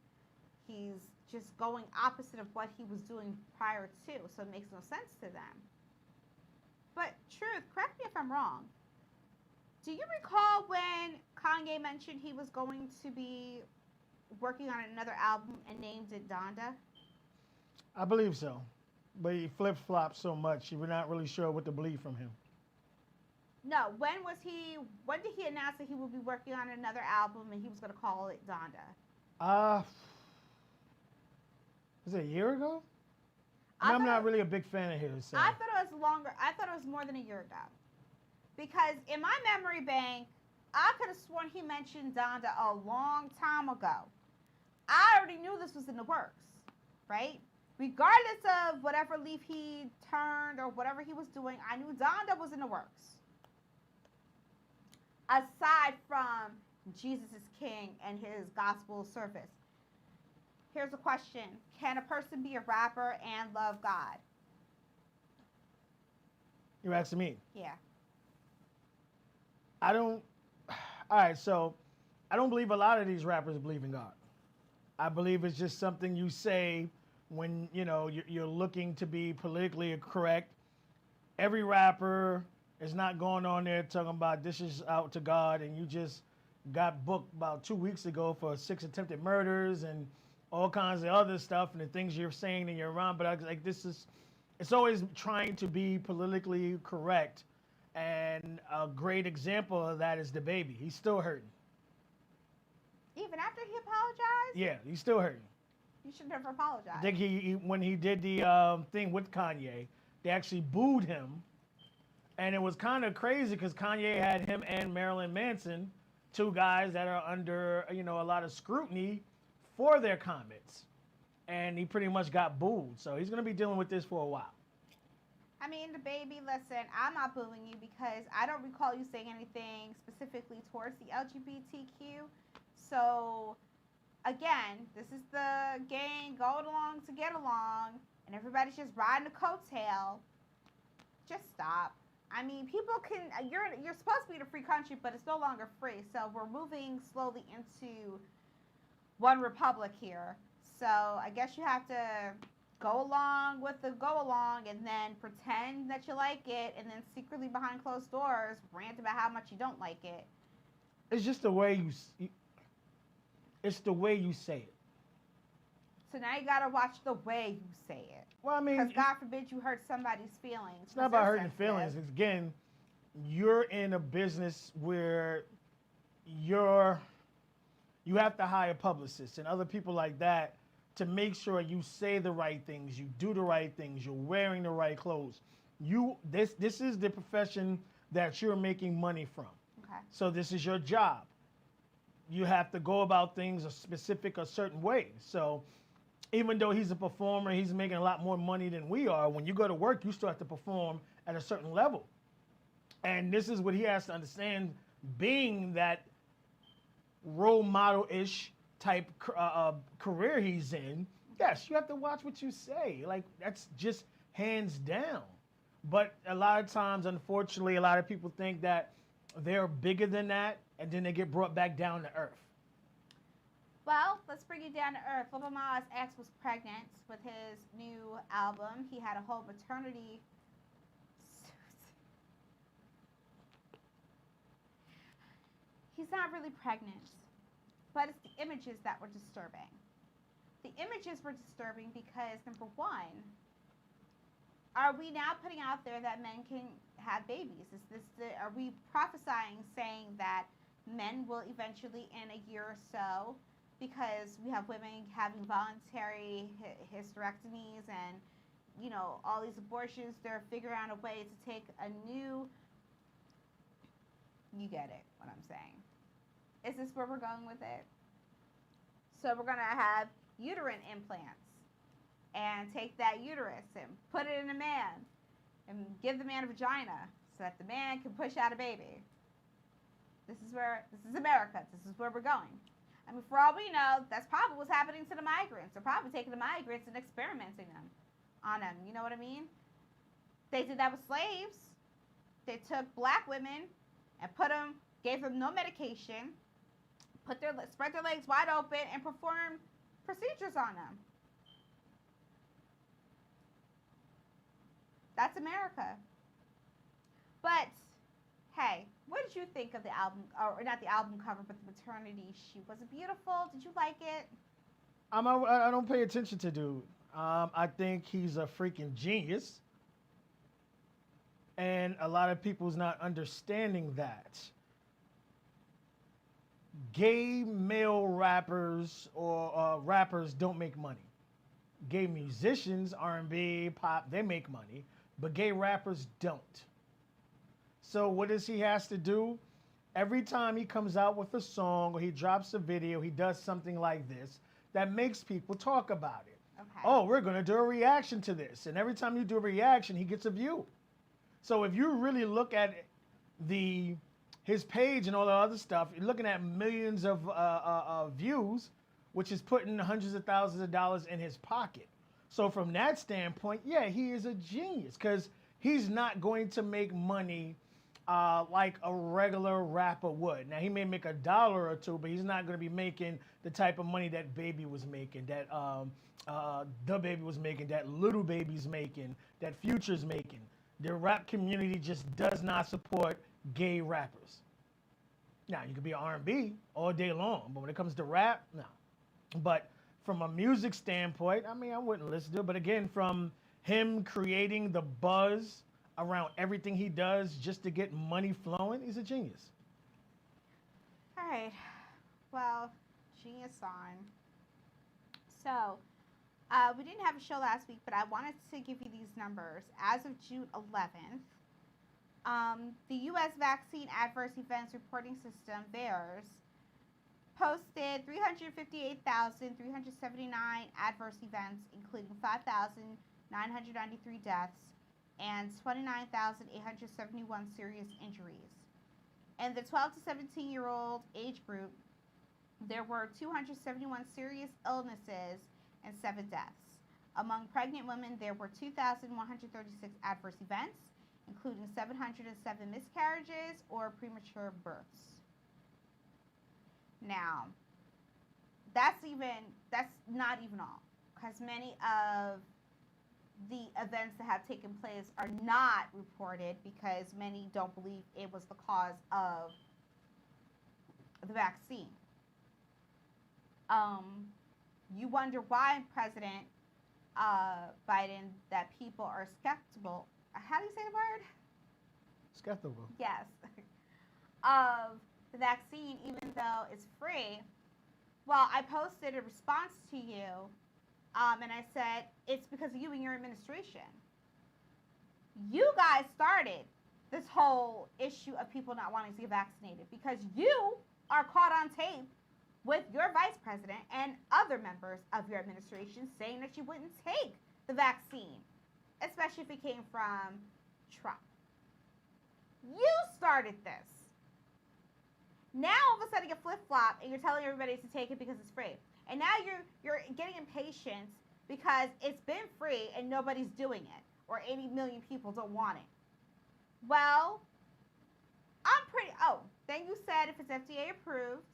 he's just going opposite of what he was doing prior to, so it makes no sense to them. But Truth, correct me if I'm wrong. Do you recall when Kanye mentioned he was going to be working on another album and named it Donda? I believe so. But he flip-flopped so much, we're not really sure what to believe from him. No, when did he announce that he would be working on another album and he was going to call it Donda? Was it a year ago? I'm not really a big fan of his. So. I thought it was longer. I thought it was more than a year ago. Because in my memory bank, I could have sworn he mentioned Donda a long time ago. I already knew this was in the works, right? Regardless of whatever leaf he turned or whatever he was doing, I knew Donda was in the works. Aside from Jesus is king and his gospel service. Here's a question. Can a person be a rapper and love God? You're asking me. Yeah. I don't. All right, so I don't believe a lot of these rappers believe in God. I believe it's just something you say when you're looking to be politically correct. Every rapper is not going on there talking about this is out to God, and you just got booked about 2 weeks ago for 6 attempted murders and all kinds of other stuff and the things you're saying and you're wrong. But like it's always trying to be politically correct. And a great example of that is DaBaby. He's still hurting. Even after he apologized? Yeah, he's still hurting. You should never apologize. I think he when he did the thing with Kanye, they actually booed him. And it was kind of crazy because Kanye had him and Marilyn Manson, two guys that are under, a lot of scrutiny for their comments. And he pretty much got booed. So he's going to be dealing with this for a while. I mean, DaBaby, listen, I'm not booing you because I don't recall you saying anything specifically towards the LGBTQ. So, again, this is the gang going along to get along, and everybody's just riding a coattail. Just stop. I mean, people can. You're supposed to be in a free country, but it's no longer free. So we're moving slowly into one republic here. So I guess you have to go along with the go along and then pretend that you like it and then secretly behind closed doors rant about how much you don't like it. It's just the way it's the way you say it. So now you gotta watch the way you say it. Well, I mean, because God forbid you hurt somebody's feelings. It's not about hurting feelings. It's, again, you're in a business where you have to hire publicists and other people like that to make sure you say the right things, you do the right things, you're wearing the right clothes. This is the profession that you're making money from. Okay. So this is your job. You have to go about things a certain way. So even though he's a performer, he's making a lot more money than we are. When you go to work, you still have to perform at a certain level. And this is what he has to understand, being that role model-ish type career he's in. Yes, you have to watch what you say. Like, that's just hands down. But a lot of times, unfortunately, a lot of people think that they're bigger than that, and then they get brought back down to earth. Well, let's bring you down to earth. Lil Nas X was pregnant with his new album. He had a whole maternity suit. He's not really pregnant, but it's the images that were disturbing. The images were disturbing because, number one, are we now putting out there that men can have babies? Are we prophesying, saying that men will eventually, in a year or so, because we have women having voluntary hysterectomies and, all these abortions, they're figuring out a way to take a new, you get it, what I'm saying. Is this where we're going with it? So we're going to have uterine implants and take that uterus and put it in a man and give the man a vagina so that the man can push out a baby. This is America. This is where we're going. I mean, for all we know, that's probably what's happening to the migrants. They're probably taking the migrants and experimenting on them. You know what I mean? They did that with slaves. They took black women and gave them no medication, spread their legs wide open, and performed procedures on them. That's America. But, hey, what did you think of the album, or not the album cover, but the maternity shoot? Was it beautiful? Did you like it? I don't pay attention to dude. I think he's a freaking genius. And a lot of people's not understanding that. Gay male rappers or rappers don't make money. Gay musicians, R&B, pop, they make money. But gay rappers don't. So what does he has to do? Every time he comes out with a song or he drops a video, he does something like this that makes people talk about it. Okay. Oh, we're going to do a reaction to this. And every time you do a reaction, he gets a view. So if you really look at his page and all the other stuff, you're looking at millions of views, which is putting hundreds of thousands of dollars in his pocket. So from that standpoint, yeah, he is a genius because he's not going to make money like a regular rapper would. Now, he may make $1 or $2, but he's not going to be making the type of money that Baby was making, that the Baby was making, that Little Baby's making, that Future's making. The rap community just does not support gay rappers. Now, you could be R&B all day long, but when it comes to rap, no. But from a music standpoint, I mean, I wouldn't listen to it. But again, from him creating the buzz around everything he does just to get money flowing, he's a genius. All right. Well, genius on. So, we didn't have a show last week, but I wanted to give you these numbers. As of June 11th, the U.S. Vaccine Adverse Events Reporting System, VAERS, posted 358,379 adverse events, including 5,993 deaths and 29,871 serious injuries. In the 12 to 17-year-old age group, there were 271 serious illnesses and 7 deaths. Among pregnant women, there were 2,136 adverse events, including 707 miscarriages or premature births. Now, that's not even all, because many of the events that have taken place are not reported because many don't believe it was the cause of the vaccine. You wonder why President Biden, that people are skeptical. How do you say the word? Skeptical. Yes. Of the vaccine, even though it's free. Well, I posted a response to you, and I said, it's because of you and your administration. You guys started this whole issue of people not wanting to get vaccinated because you are caught on tape with your vice president and other members of your administration saying that you wouldn't take the vaccine, especially if it came from Trump. You started this. Now all of a sudden you flip-flop and you're telling everybody to take it because it's free. And now you're getting impatient because it's been free and nobody's doing it, or 80 million people don't want it. Well, then you said if it's FDA approved,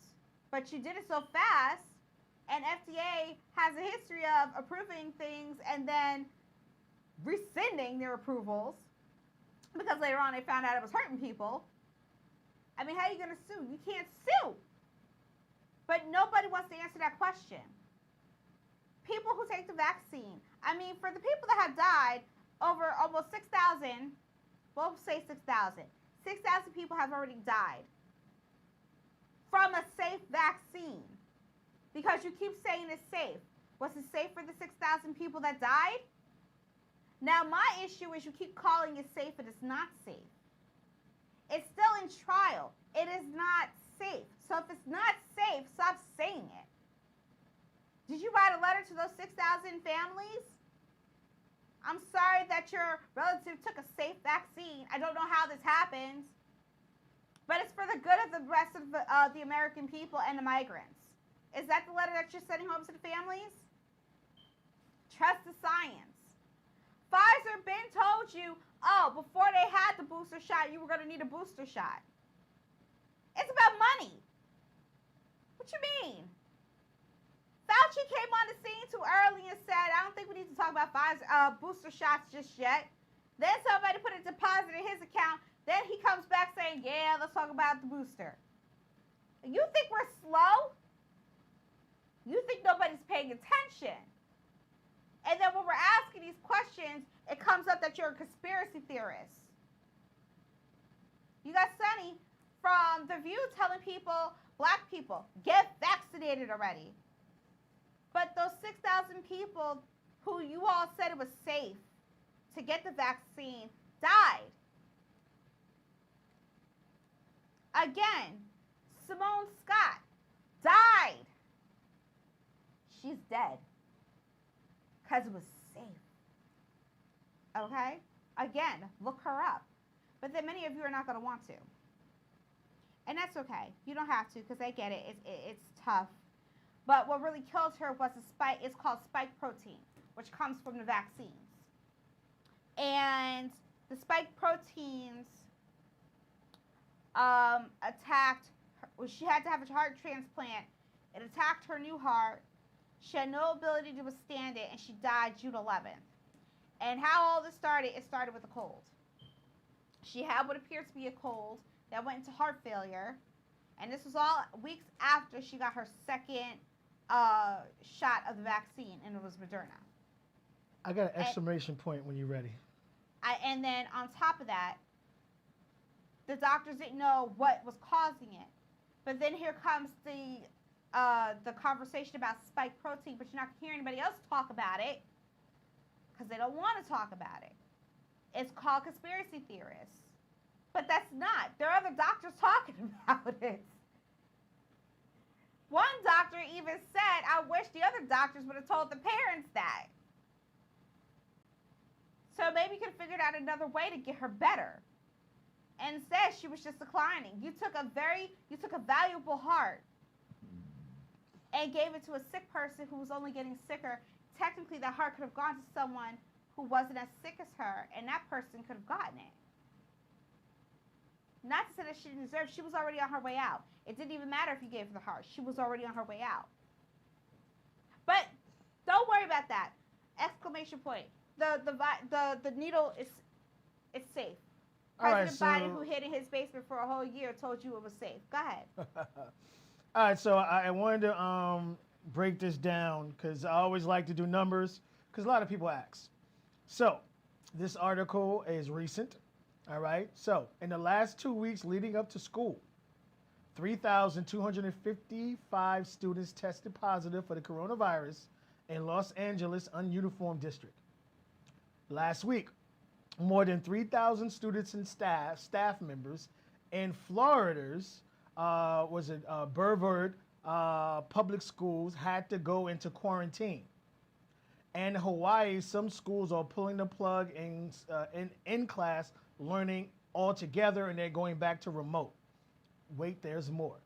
but you did it so fast, and FDA has a history of approving things and then rescinding their approvals because later on they found out it was hurting people. I mean, how are you going to sue? You can't sue. But nobody wants to answer that question. People who take the vaccine, I mean, for the people that have died, over almost 6,000, we'll say 6,000. 6,000 people have already died from a safe vaccine. Because you keep saying it's safe. Was it safe for the 6,000 people that died? Now, my issue is you keep calling it safe, and it's not safe. It's still in trial. It is not safe. So if it's not safe, stop saying it. Did you write a letter to those 6,000 families? I'm sorry that your relative took a safe vaccine. I don't know how this happens. But it's for the good of the rest of the American people and the migrants. Is that the letter that you're sending home to the families? Trust the science. Pfizer been told you, before they had the booster shot, you were going to need a booster shot. It's about money. What you mean? Fauci came on the scene too early and said, I don't think we need to talk about Pfizer booster shots just yet. Then somebody put a deposit in his account. Then he comes back saying, yeah, let's talk about the booster. You think we're slow? You think nobody's paying attention? And then when we're asking these questions, it comes up that you're a conspiracy theorist. You got Sunny from The View telling people, black people, get vaccinated already. But those 6,000 people who you all said it was safe to get the vaccine died. Again, Simone Scott died. She's dead. Because it was safe. Okay? Again, look her up. But then many of you are not going to want to. And that's okay. You don't have to because I get it. It's tough. But what really killed her was a spike. It's called spike protein, which comes from the vaccines. And the spike proteins attacked her. Well, she had to have a heart transplant. It attacked her new heart. She had no ability to withstand it, and she died June 11th. And how all this started, it started with a cold. She had what appeared to be a cold that went into heart failure. And this was all weeks after she got her second shot of the vaccine, and it was Moderna. I got an exclamation point when you're ready. And then on top of that, the doctors didn't know what was causing it. But then here comes the conversation about spike protein, but you're not hearing anybody else talk about it because they don't want to talk about it. It's called conspiracy theorists. But that's not. There are other doctors talking about it. One doctor even said, I wish the other doctors would have told the parents that. So maybe you could have figured out another way to get her better. And instead, she was just declining. You took a valuable heart and gave it to a sick person who was only getting sicker. Technically, that heart could have gone to someone who wasn't as sick as her, and that person could have gotten it. Not to say that she didn't deserve. She was already on her way out. It didn't even matter if you gave her the heart. She was already on her way out. But don't worry about that. Exclamation point. The needle is safe. President Biden, who hid in his basement for a whole year, told you it was safe. Go ahead. All right, so I wanted to break this down because I always like to do numbers because a lot of people ask. So this article is recent. All right. So in the last 2 weeks leading up to school, 3,255 students tested positive for the coronavirus in Los Angeles ununiformed district. Last week, more than 3,000 students and staff members in Florida's Brevard public schools had to go into quarantine. And in Hawaii, some schools are pulling the plug in class learning altogether, and they're going back to remote. Wait, there's more.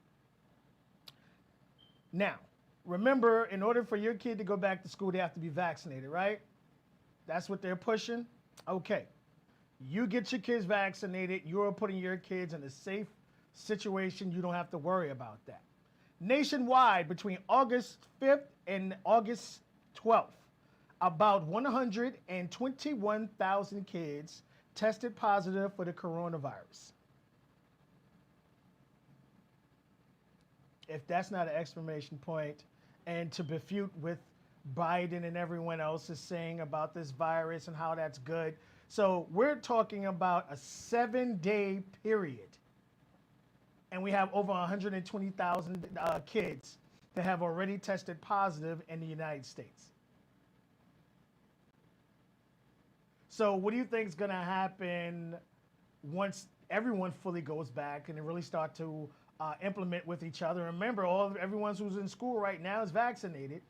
Now, remember, in order for your kid to go back to school, they have to be vaccinated, right? That's what they're pushing? Okay. You get your kids vaccinated, you're putting your kids in a safe situation. You don't have to worry about that. Nationwide, between August 5th and August 12th, about 121,000 kids tested positive for the coronavirus. If that's not an exclamation point, and to refute with Biden and everyone else is saying about this virus and how that's good. So we're talking about a 7-day period. And we have over 120,000 kids that have already tested positive in the United States. So what do you think is going to happen once everyone fully goes back and they really start to implement with each other? Remember, everyone who's in school right now is vaccinated.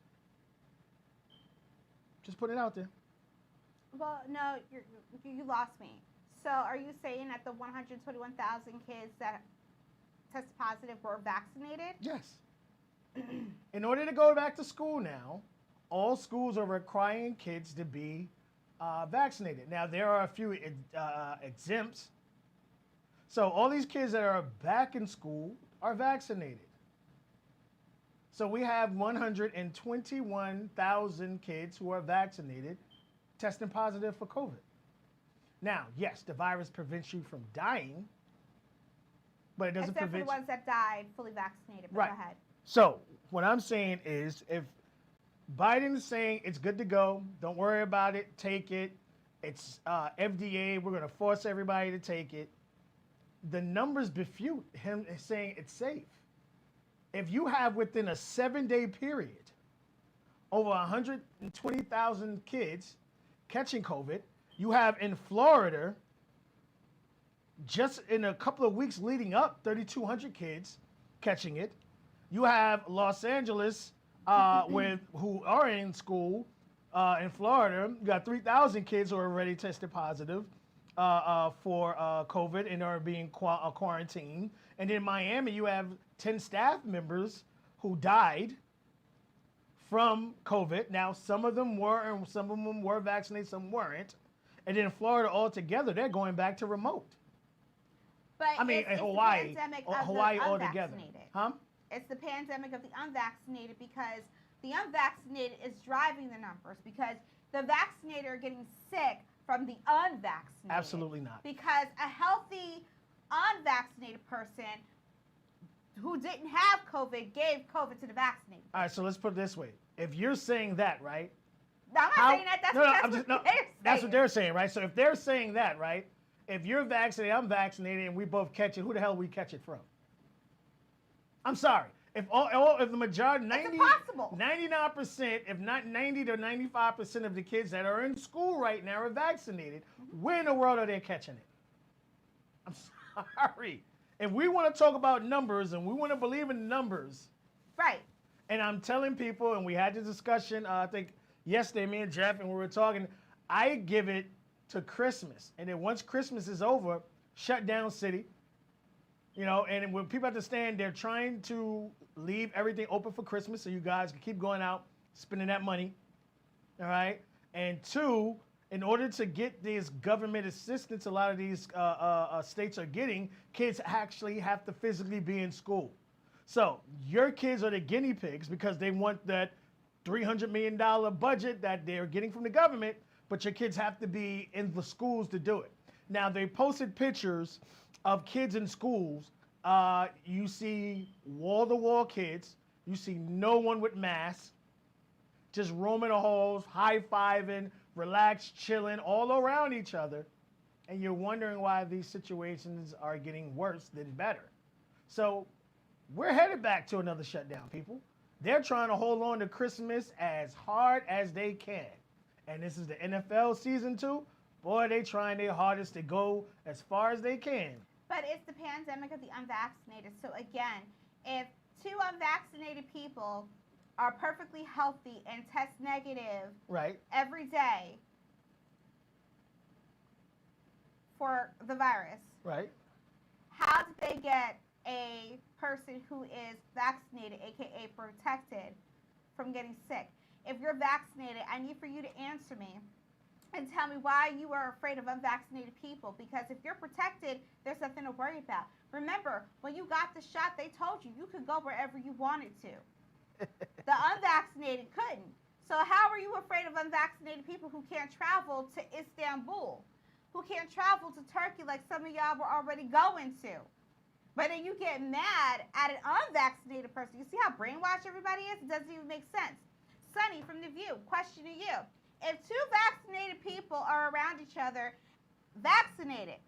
Just put it out there. Well, no, you lost me. So are you saying that the 121,000 kids that tested positive were vaccinated? Yes. In order to go back to school now, all schools are requiring kids to be vaccinated. Now, there are a few exempts. So all these kids that are back in school are vaccinated. So we have 121,000 kids who are vaccinated testing positive for COVID. Now, yes, the virus prevents you from dying, but it doesn't prevent... Except for the ones that died fully vaccinated. But right. Go ahead. So what I'm saying is if Biden is saying it's good to go, don't worry about it, take it, it's FDA, we're going to force everybody to take it, the numbers refute him saying it's safe. If you have within a 7-day period over 120,000 kids catching COVID, you have in Florida, just in a couple of weeks leading up, 3,200 kids catching it. You have Los Angeles who are in school in Florida. You got 3,000 kids who are already tested positive. for COVID and are being quarantined. And in Miami, you have 10 staff members who died from COVID. Now, some of them were, and some of them were vaccinated, some weren't. And then in Florida altogether, they're going back to remote. But I mean, it's Hawaii, the pandemic of Hawaii the altogether. unvaccinated. Huh? It's the pandemic of the unvaccinated because the unvaccinated is driving the numbers because the vaccinated are getting sick from the unvaccinated. Absolutely not. Because a healthy unvaccinated person who didn't have COVID gave COVID to the vaccinated. All right, so let's put it this way. If you're saying that, right? No, I'm not saying that. That's, what they're saying. That's what they're saying, right? So if they're saying that, right? If you're vaccinated, I'm vaccinated, and we both catch it, who the hell we catch it from? I'm sorry. If the majority, 99%, if not 90 to 95% of the kids that are in school right now are vaccinated, where in the world are they catching it? I'm sorry. If we want to talk about numbers and we want to believe in numbers, right? And I'm telling people, and we had this discussion, I think yesterday, me and Jeff, and we were talking, I give it to Christmas. And then once Christmas is over, shut down city. You know, and when people understand they're trying to leave everything open for Christmas so you guys can keep going out, spending that money. All right. And two, in order to get this government assistance, a lot of these states are getting, kids actually have to physically be in school. So your kids are the guinea pigs because they want that $300 million budget that they're getting from the government, but your kids have to be in the schools to do it. Now, they posted pictures of kids in schools. You see wall-to-wall kids. You see no one with masks, just roaming the halls, high-fiving, relaxed, chilling, all around each other. And you're wondering why these situations are getting worse than better. So we're headed back to another shutdown, people. They're trying to hold on to Christmas as hard as they can. And this is the NFL season too. Boy, they trying their hardest to go as far as they can. But it's the pandemic of the unvaccinated. So again, if two unvaccinated people are perfectly healthy and test negative every day for the virus, how did they get a person who is vaccinated, aka protected, from getting sick? If you're vaccinated, I need for you to answer me and tell me why you are afraid of unvaccinated people. Because if you're protected, there's nothing to worry about. Remember, when you got the shot, they told you could go wherever you wanted to. The unvaccinated couldn't. So how are you afraid of unvaccinated people who can't travel to Istanbul, who can't travel to Turkey like some of y'all were already going to? But then you get mad at an unvaccinated person. You see how brainwashed everybody is? It doesn't even make sense. Sunny from The View, question to you. If two vaccinated people are around each other, vaccinated,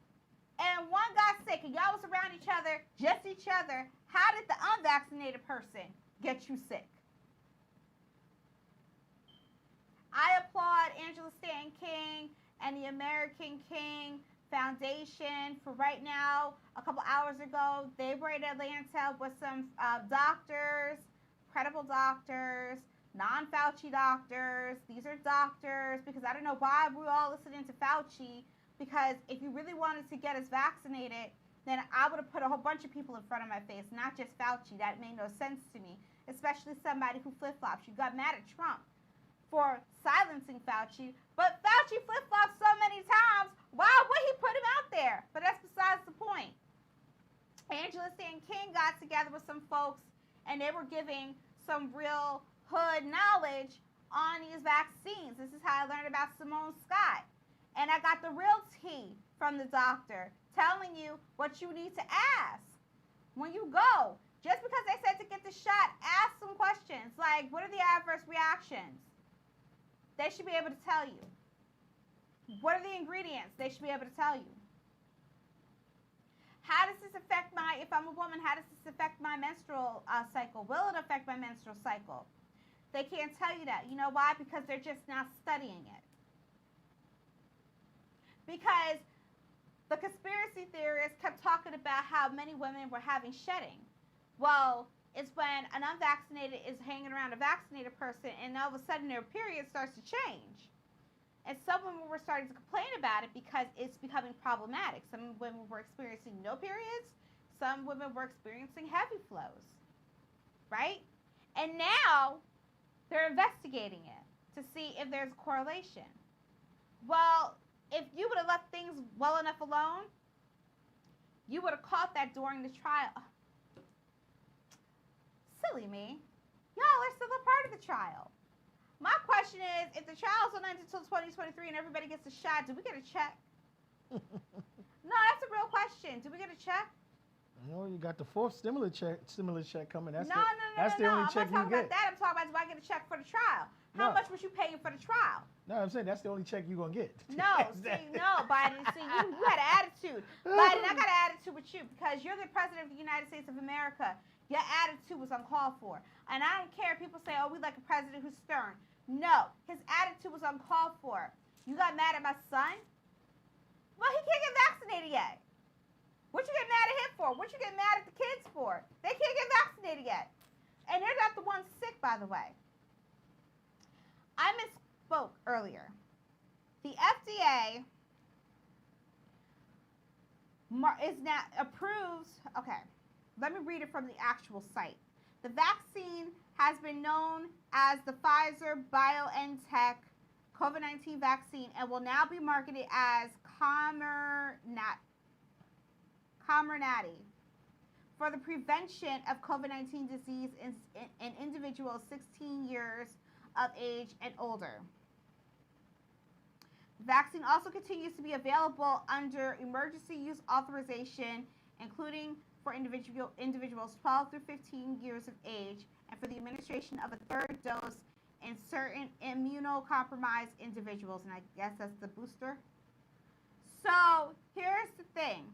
and one got sick and y'all was around each other, just each other, how did the unvaccinated person get you sick? I applaud Angela Stanton King and the American King Foundation for right now. A couple hours ago, they were in Atlanta with some doctors, credible doctors, non-Fauci doctors. These are doctors, because I don't know why we're all listening to Fauci, because if you really wanted to get us vaccinated, then I would have put a whole bunch of people in front of my face, not just Fauci. That made no sense to me, especially somebody who flip-flops. You got mad at Trump for silencing Fauci, but Fauci flip-flopped so many times, why would he put him out there? But that's besides the point. Angela Stanton King got together with some folks, and they were giving some real hood knowledge on these vaccines. This is how I learned about Simone Scott. And I got the real tea from the doctor telling you what you need to ask when you go. Just because they said to get the shot, ask some questions like, what are the adverse reactions? They should be able to tell you. What are the ingredients? They should be able to tell you. How does this affect if I'm a woman, how does this affect my menstrual cycle? Will it affect my menstrual cycle? They can't tell you that. You know why? Because they're just not studying it. Because the conspiracy theorists kept talking about how many women were having shedding. Well, it's when an unvaccinated is hanging around a vaccinated person and all of a sudden their period starts to change. And some women were starting to complain about it because it's becoming problematic. Some women were experiencing no periods. Some women were experiencing heavy flows, right? And now they're investigating it to see if there's a correlation. Well, if you would have left things well enough alone, you would have caught that during the trial. Silly me. Y'all are still a part of the trial. My question is, if the trial's on until 2023 and everybody gets a shot, do we get a check? No, that's a real question. Do we get a check? No, you got the fourth stimulus check coming. That's No. That's the only check you I'm not talking get. about that. I'm talking about, do I get a check for the trial? How much was you paying for the trial? No, I'm saying that's the only check you're going to get. No, Biden. See, you had an attitude. Biden, I got an attitude with you because you're the president of the United States of America. Your attitude was uncalled for. And I don't care if people say, oh, we like a president who's stern. No, his attitude was uncalled for. You got mad at my son? Well, he can't get vaccinated yet. What you get mad at him for? What you get mad at the kids for? They can't get vaccinated yet. And they're not the ones sick, by the way. I misspoke earlier. The FDA is now approves. Okay, let me read it from the actual site. The vaccine has been known as the Pfizer-BioNTech COVID-19 vaccine and will now be marketed as Comirnaty for the prevention of COVID-19 disease in individuals 16 years of age and older. The vaccine also continues to be available under emergency use authorization, including for individuals 12 through 15 years of age, and for the administration of a third dose in certain immunocompromised individuals. And I guess that's the booster. So here's the thing.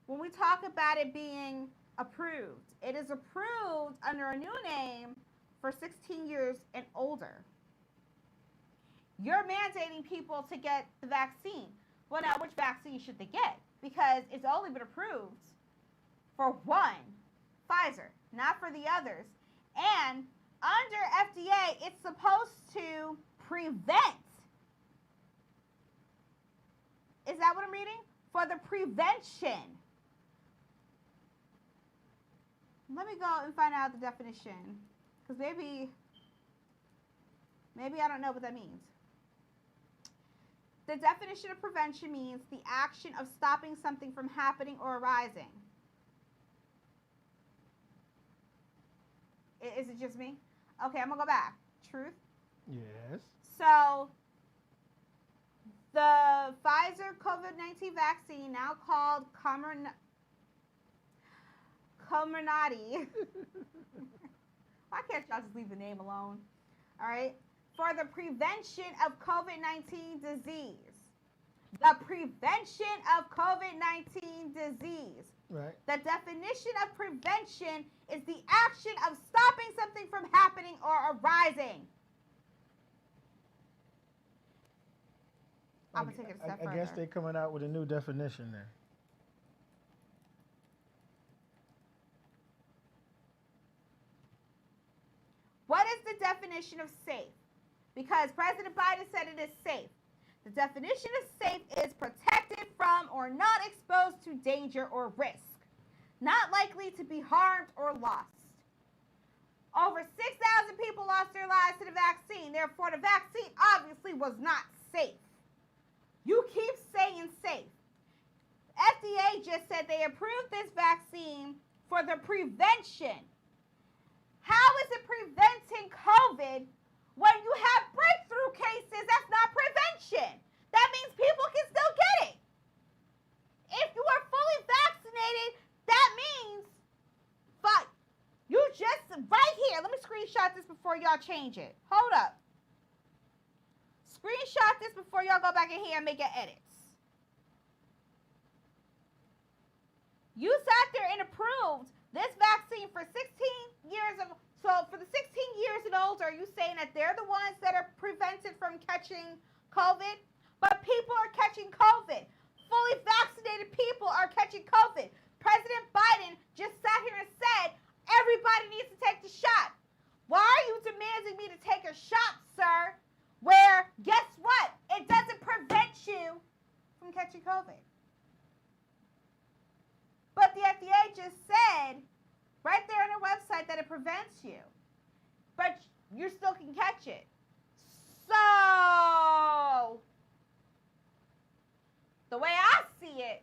When we talk about it being approved, it is approved under a new name for 16 years and older. You're mandating people to get the vaccine. Well, now, which vaccine should they get? Because it's only been approved for one, Pfizer, not for the others. And under FDA, it's supposed to prevent. Is that what I'm reading? For the prevention. Let me go and find out the definition. Because maybe I don't know what that means. The definition of prevention means the action of stopping something from happening or arising. Is it just me? Okay, I'm going to go back. Truth? Yes. So, the Pfizer COVID-19 vaccine, now called Comirnaty. Why can't y'all just leave the name alone? All right. For the prevention of COVID-19 disease. The prevention of COVID-19 disease. Right. The definition of prevention is the action of stopping something from happening or arising. I'm going to take it a step further. I guess they're coming out with a new definition there. What is the definition of safe? Because President Biden said it is safe. The definition of safe is protected from or not exposed to danger or risk, not likely to be harmed or lost. Over 6,000 people lost their lives to the vaccine. Therefore, the vaccine obviously was not safe. You keep saying safe. FDA just said they approved this vaccine for the prevention. How is it preventing COVID when you have breakthrough cases? That's not prevention. That means people can still get it. If you are fully vaccinated, that means, but you just, right here, let me screenshot this before y'all change it. Hold up. Screenshot this before y'all go back in here and make your edits. You sat there and approved this vaccine for 16 years of, so for the 16 years and older, are you saying that they're the ones that are prevented from catching COVID? But people are catching COVID. Fully vaccinated people are catching COVID. President Biden just sat here and said, everybody needs to take the shot. Why are you demanding me to take a shot, sir? Where, guess what? It doesn't COVID. But the FDA just said right there on their website that it prevents you. But you still can catch it. So, the way I see it,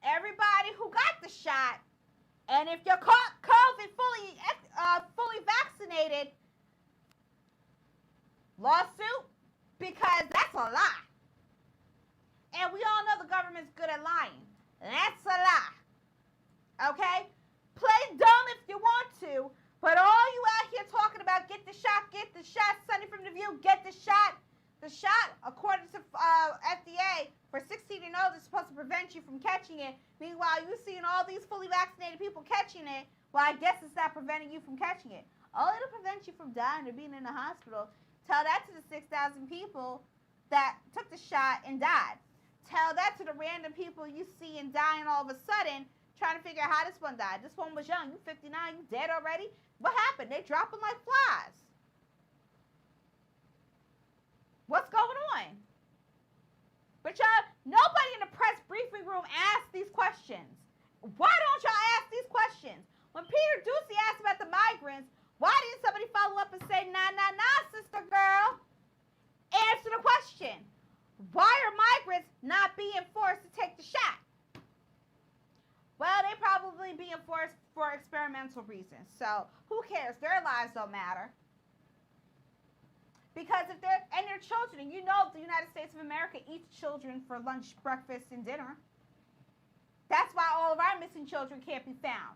everybody who got the shot, and if you're caught COVID fully vaccinated, lawsuit, because that's a lie. And we all know the government's good at lying. That's a lie. Okay? Play dumb if you want to, but all you out here talking about get the shot, Sunny from The View, get the shot. The shot, according to FDA, for 16 and older is supposed to prevent you from catching it. Meanwhile, you're seeing all these fully vaccinated people catching it. Well, I guess it's not preventing you from catching it. Oh, it'll prevent you from dying or being in the hospital. Tell that to the 6,000 people that took the shot and died. Tell that to the random people you see and dying all of a sudden, trying to figure out how this one died. This one was young. You 59, you dead already? What happened? They dropping like flies. What's going on? But y'all, nobody in the press briefing room asked these questions. Why don't y'all ask these questions? When Peter Doocy asked about the migrants, why didn't somebody follow up and say, nah, sister girl? Answer the question. Why are migrants not being forced to take the shot? Well, they probably being forced for experimental reasons. So who cares? Their lives don't matter. Because if they're children, and you know the United States of America eats children for lunch, breakfast, and dinner. That's why all of our missing children can't be found.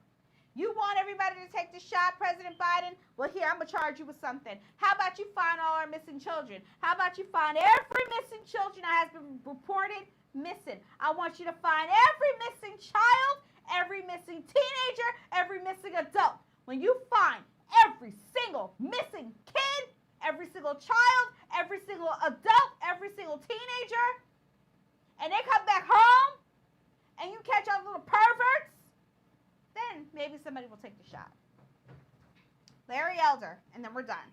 You want everybody to take the shot, President Biden? Well, here, I'm going to charge you with something. How about you find all our missing children? How about you find every missing children that has been reported missing? I want you to find every missing child, every missing teenager, every missing adult. When you find every single missing kid, every single child, every single adult, every single teenager, and they come back home, and you catch all the little perverts, then maybe somebody will take the shot. Larry Elder, and then we're done.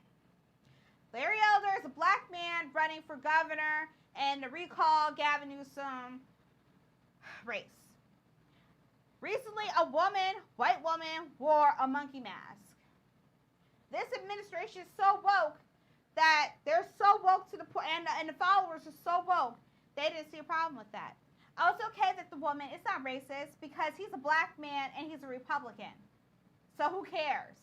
Larry Elder is a black man running for governor in the recall Gavin Newsom race. Recently, a white woman, wore a monkey mask. This administration is so woke that they're so woke to the point, and the followers are so woke, they didn't see a problem with that. Oh, it's okay that the woman, it's not racist because he's a black man and he's a Republican. So who cares?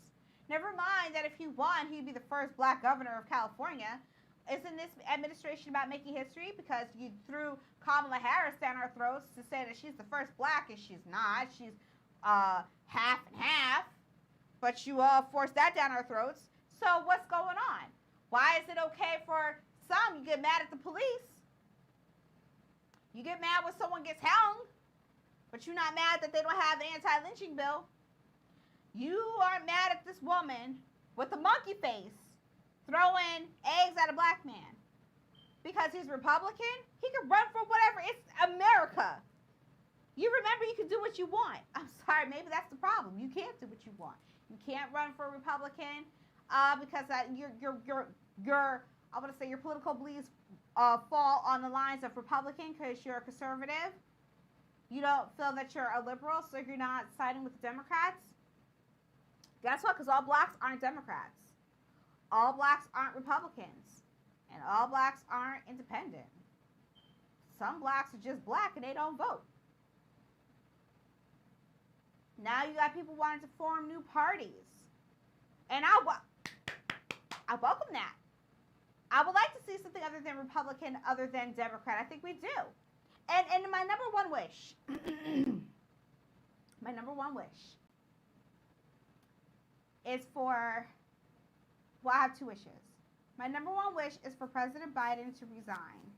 Never mind that if he won, he'd be the first black governor of California. Isn't this administration about making history? Because you threw Kamala Harris down our throats to say that she's the first black, and she's not. She's half and half. But you forced that down our throats. So what's going on? Why is it okay for some? You get mad at the police. You get mad when someone gets hung, but you're not mad that they don't have an anti-lynching bill. You are mad at this woman with a monkey face throwing eggs at a black man. Because he's Republican, he can run for whatever. It's America. You remember you can do what you want. I'm sorry, maybe that's the problem. You can't do what you want. You can't run for a Republican because your I want to say your political beliefs fall on the lines of Republican because you're a conservative. You don't feel that you're a liberal, so you're not siding with the Democrats. Guess what? Because all blacks aren't Democrats. All blacks aren't Republicans. And all blacks aren't independent. Some blacks are just black and they don't vote. Now you got people wanting to form new parties. And I welcome that. I would like to see something other than Republican, other than Democrat. I think we do. And my number one wish, is for, well, I have two wishes. My number one wish is for President Biden to resign.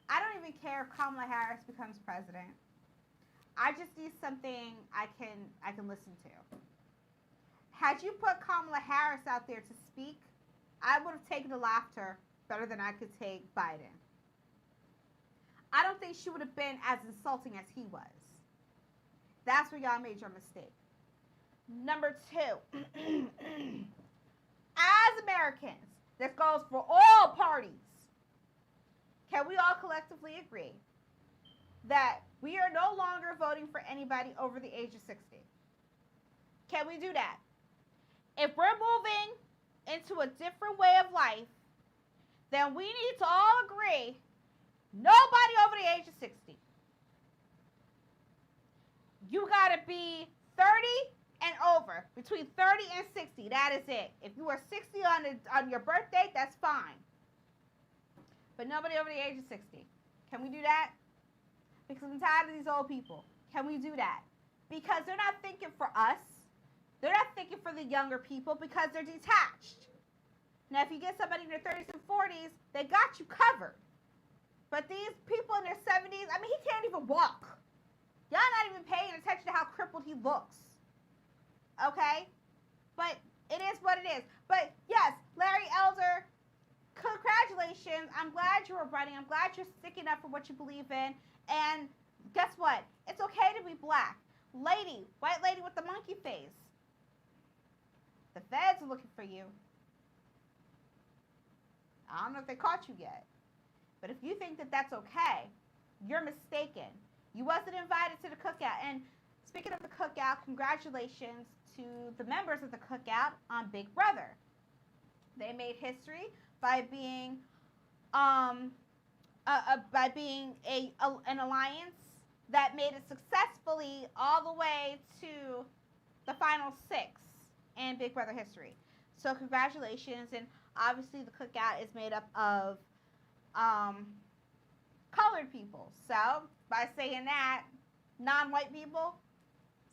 I don't even care if Kamala Harris becomes president. I just need something I can listen to. Had you put Kamala Harris out there to speak, I would have taken the laughter better than I could take Biden. I don't think she would have been as insulting as he was. That's where y'all made your mistake. Number two, as Americans, this goes for all parties. Can we all collectively agree that we are no longer voting for anybody over the age of 60? Can we do that? If we're moving into a different way of life, then we need to all agree nobody over the age of 60. You got to be 30 and over, between 30 and 60. That is it. If you are 60 on your birthday, that's fine. But nobody over the age of 60. Can we do that? Because I'm tired of these old people. Can we do that? Because they're not thinking for us. They're not thinking for the younger people because they're detached. Now, if you get somebody in their 30s and 40s, they got you covered. But these people in their 70s, I mean, he can't even walk. Y'all not even paying attention to how crippled he looks. Okay? But it is what it is. But yes, Larry Elder, congratulations. I'm glad you were running. I'm glad you're sticking up for what you believe in. And guess what? It's okay to be black. Lady, white lady with the monkey face. The feds are looking for you. I don't know if they caught you yet. But if you think that that's okay, you're mistaken. You wasn't invited to the cookout. And speaking of the cookout, congratulations to the members of the cookout on Big Brother. They made history by being an alliance that made it successfully all the way to the final 6 in Big Brother history. So congratulations, and obviously the cookout is made up of colored people. So by saying that, non-white people,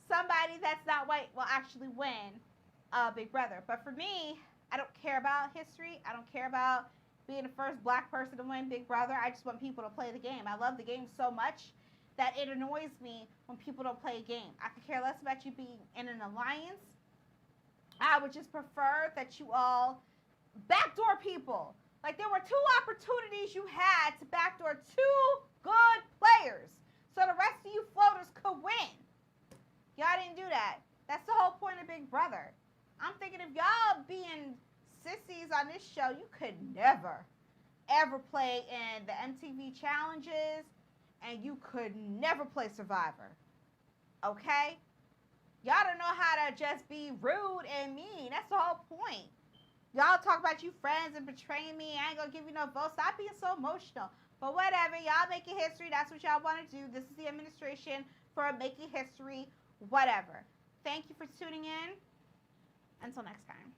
somebody that's not white will actually win Big Brother. But for me, I don't care about history. I don't care about being the first black person to win Big Brother. I just want people to play the game. I love the game so much that it annoys me when people don't play a game. I could care less about you being in an alliance. I would just prefer that you all backdoor people. Like, there were 2 opportunities you had to backdoor 2 good players so the rest of you floaters could win. Y'all didn't do that. That's the whole point of Big Brother. I'm thinking if y'all being sissies on this show, you could never, ever play in the MTV challenges, and you could never play Survivor. Okay? Y'all don't know how to just be rude and mean. That's the whole point. Y'all talk about you friends and betraying me. I ain't gonna give you no votes. Stop being so emotional. But whatever. Y'all making history. That's what y'all want to do. This is the administration for making history. Whatever. Thank you for tuning in. Until next time.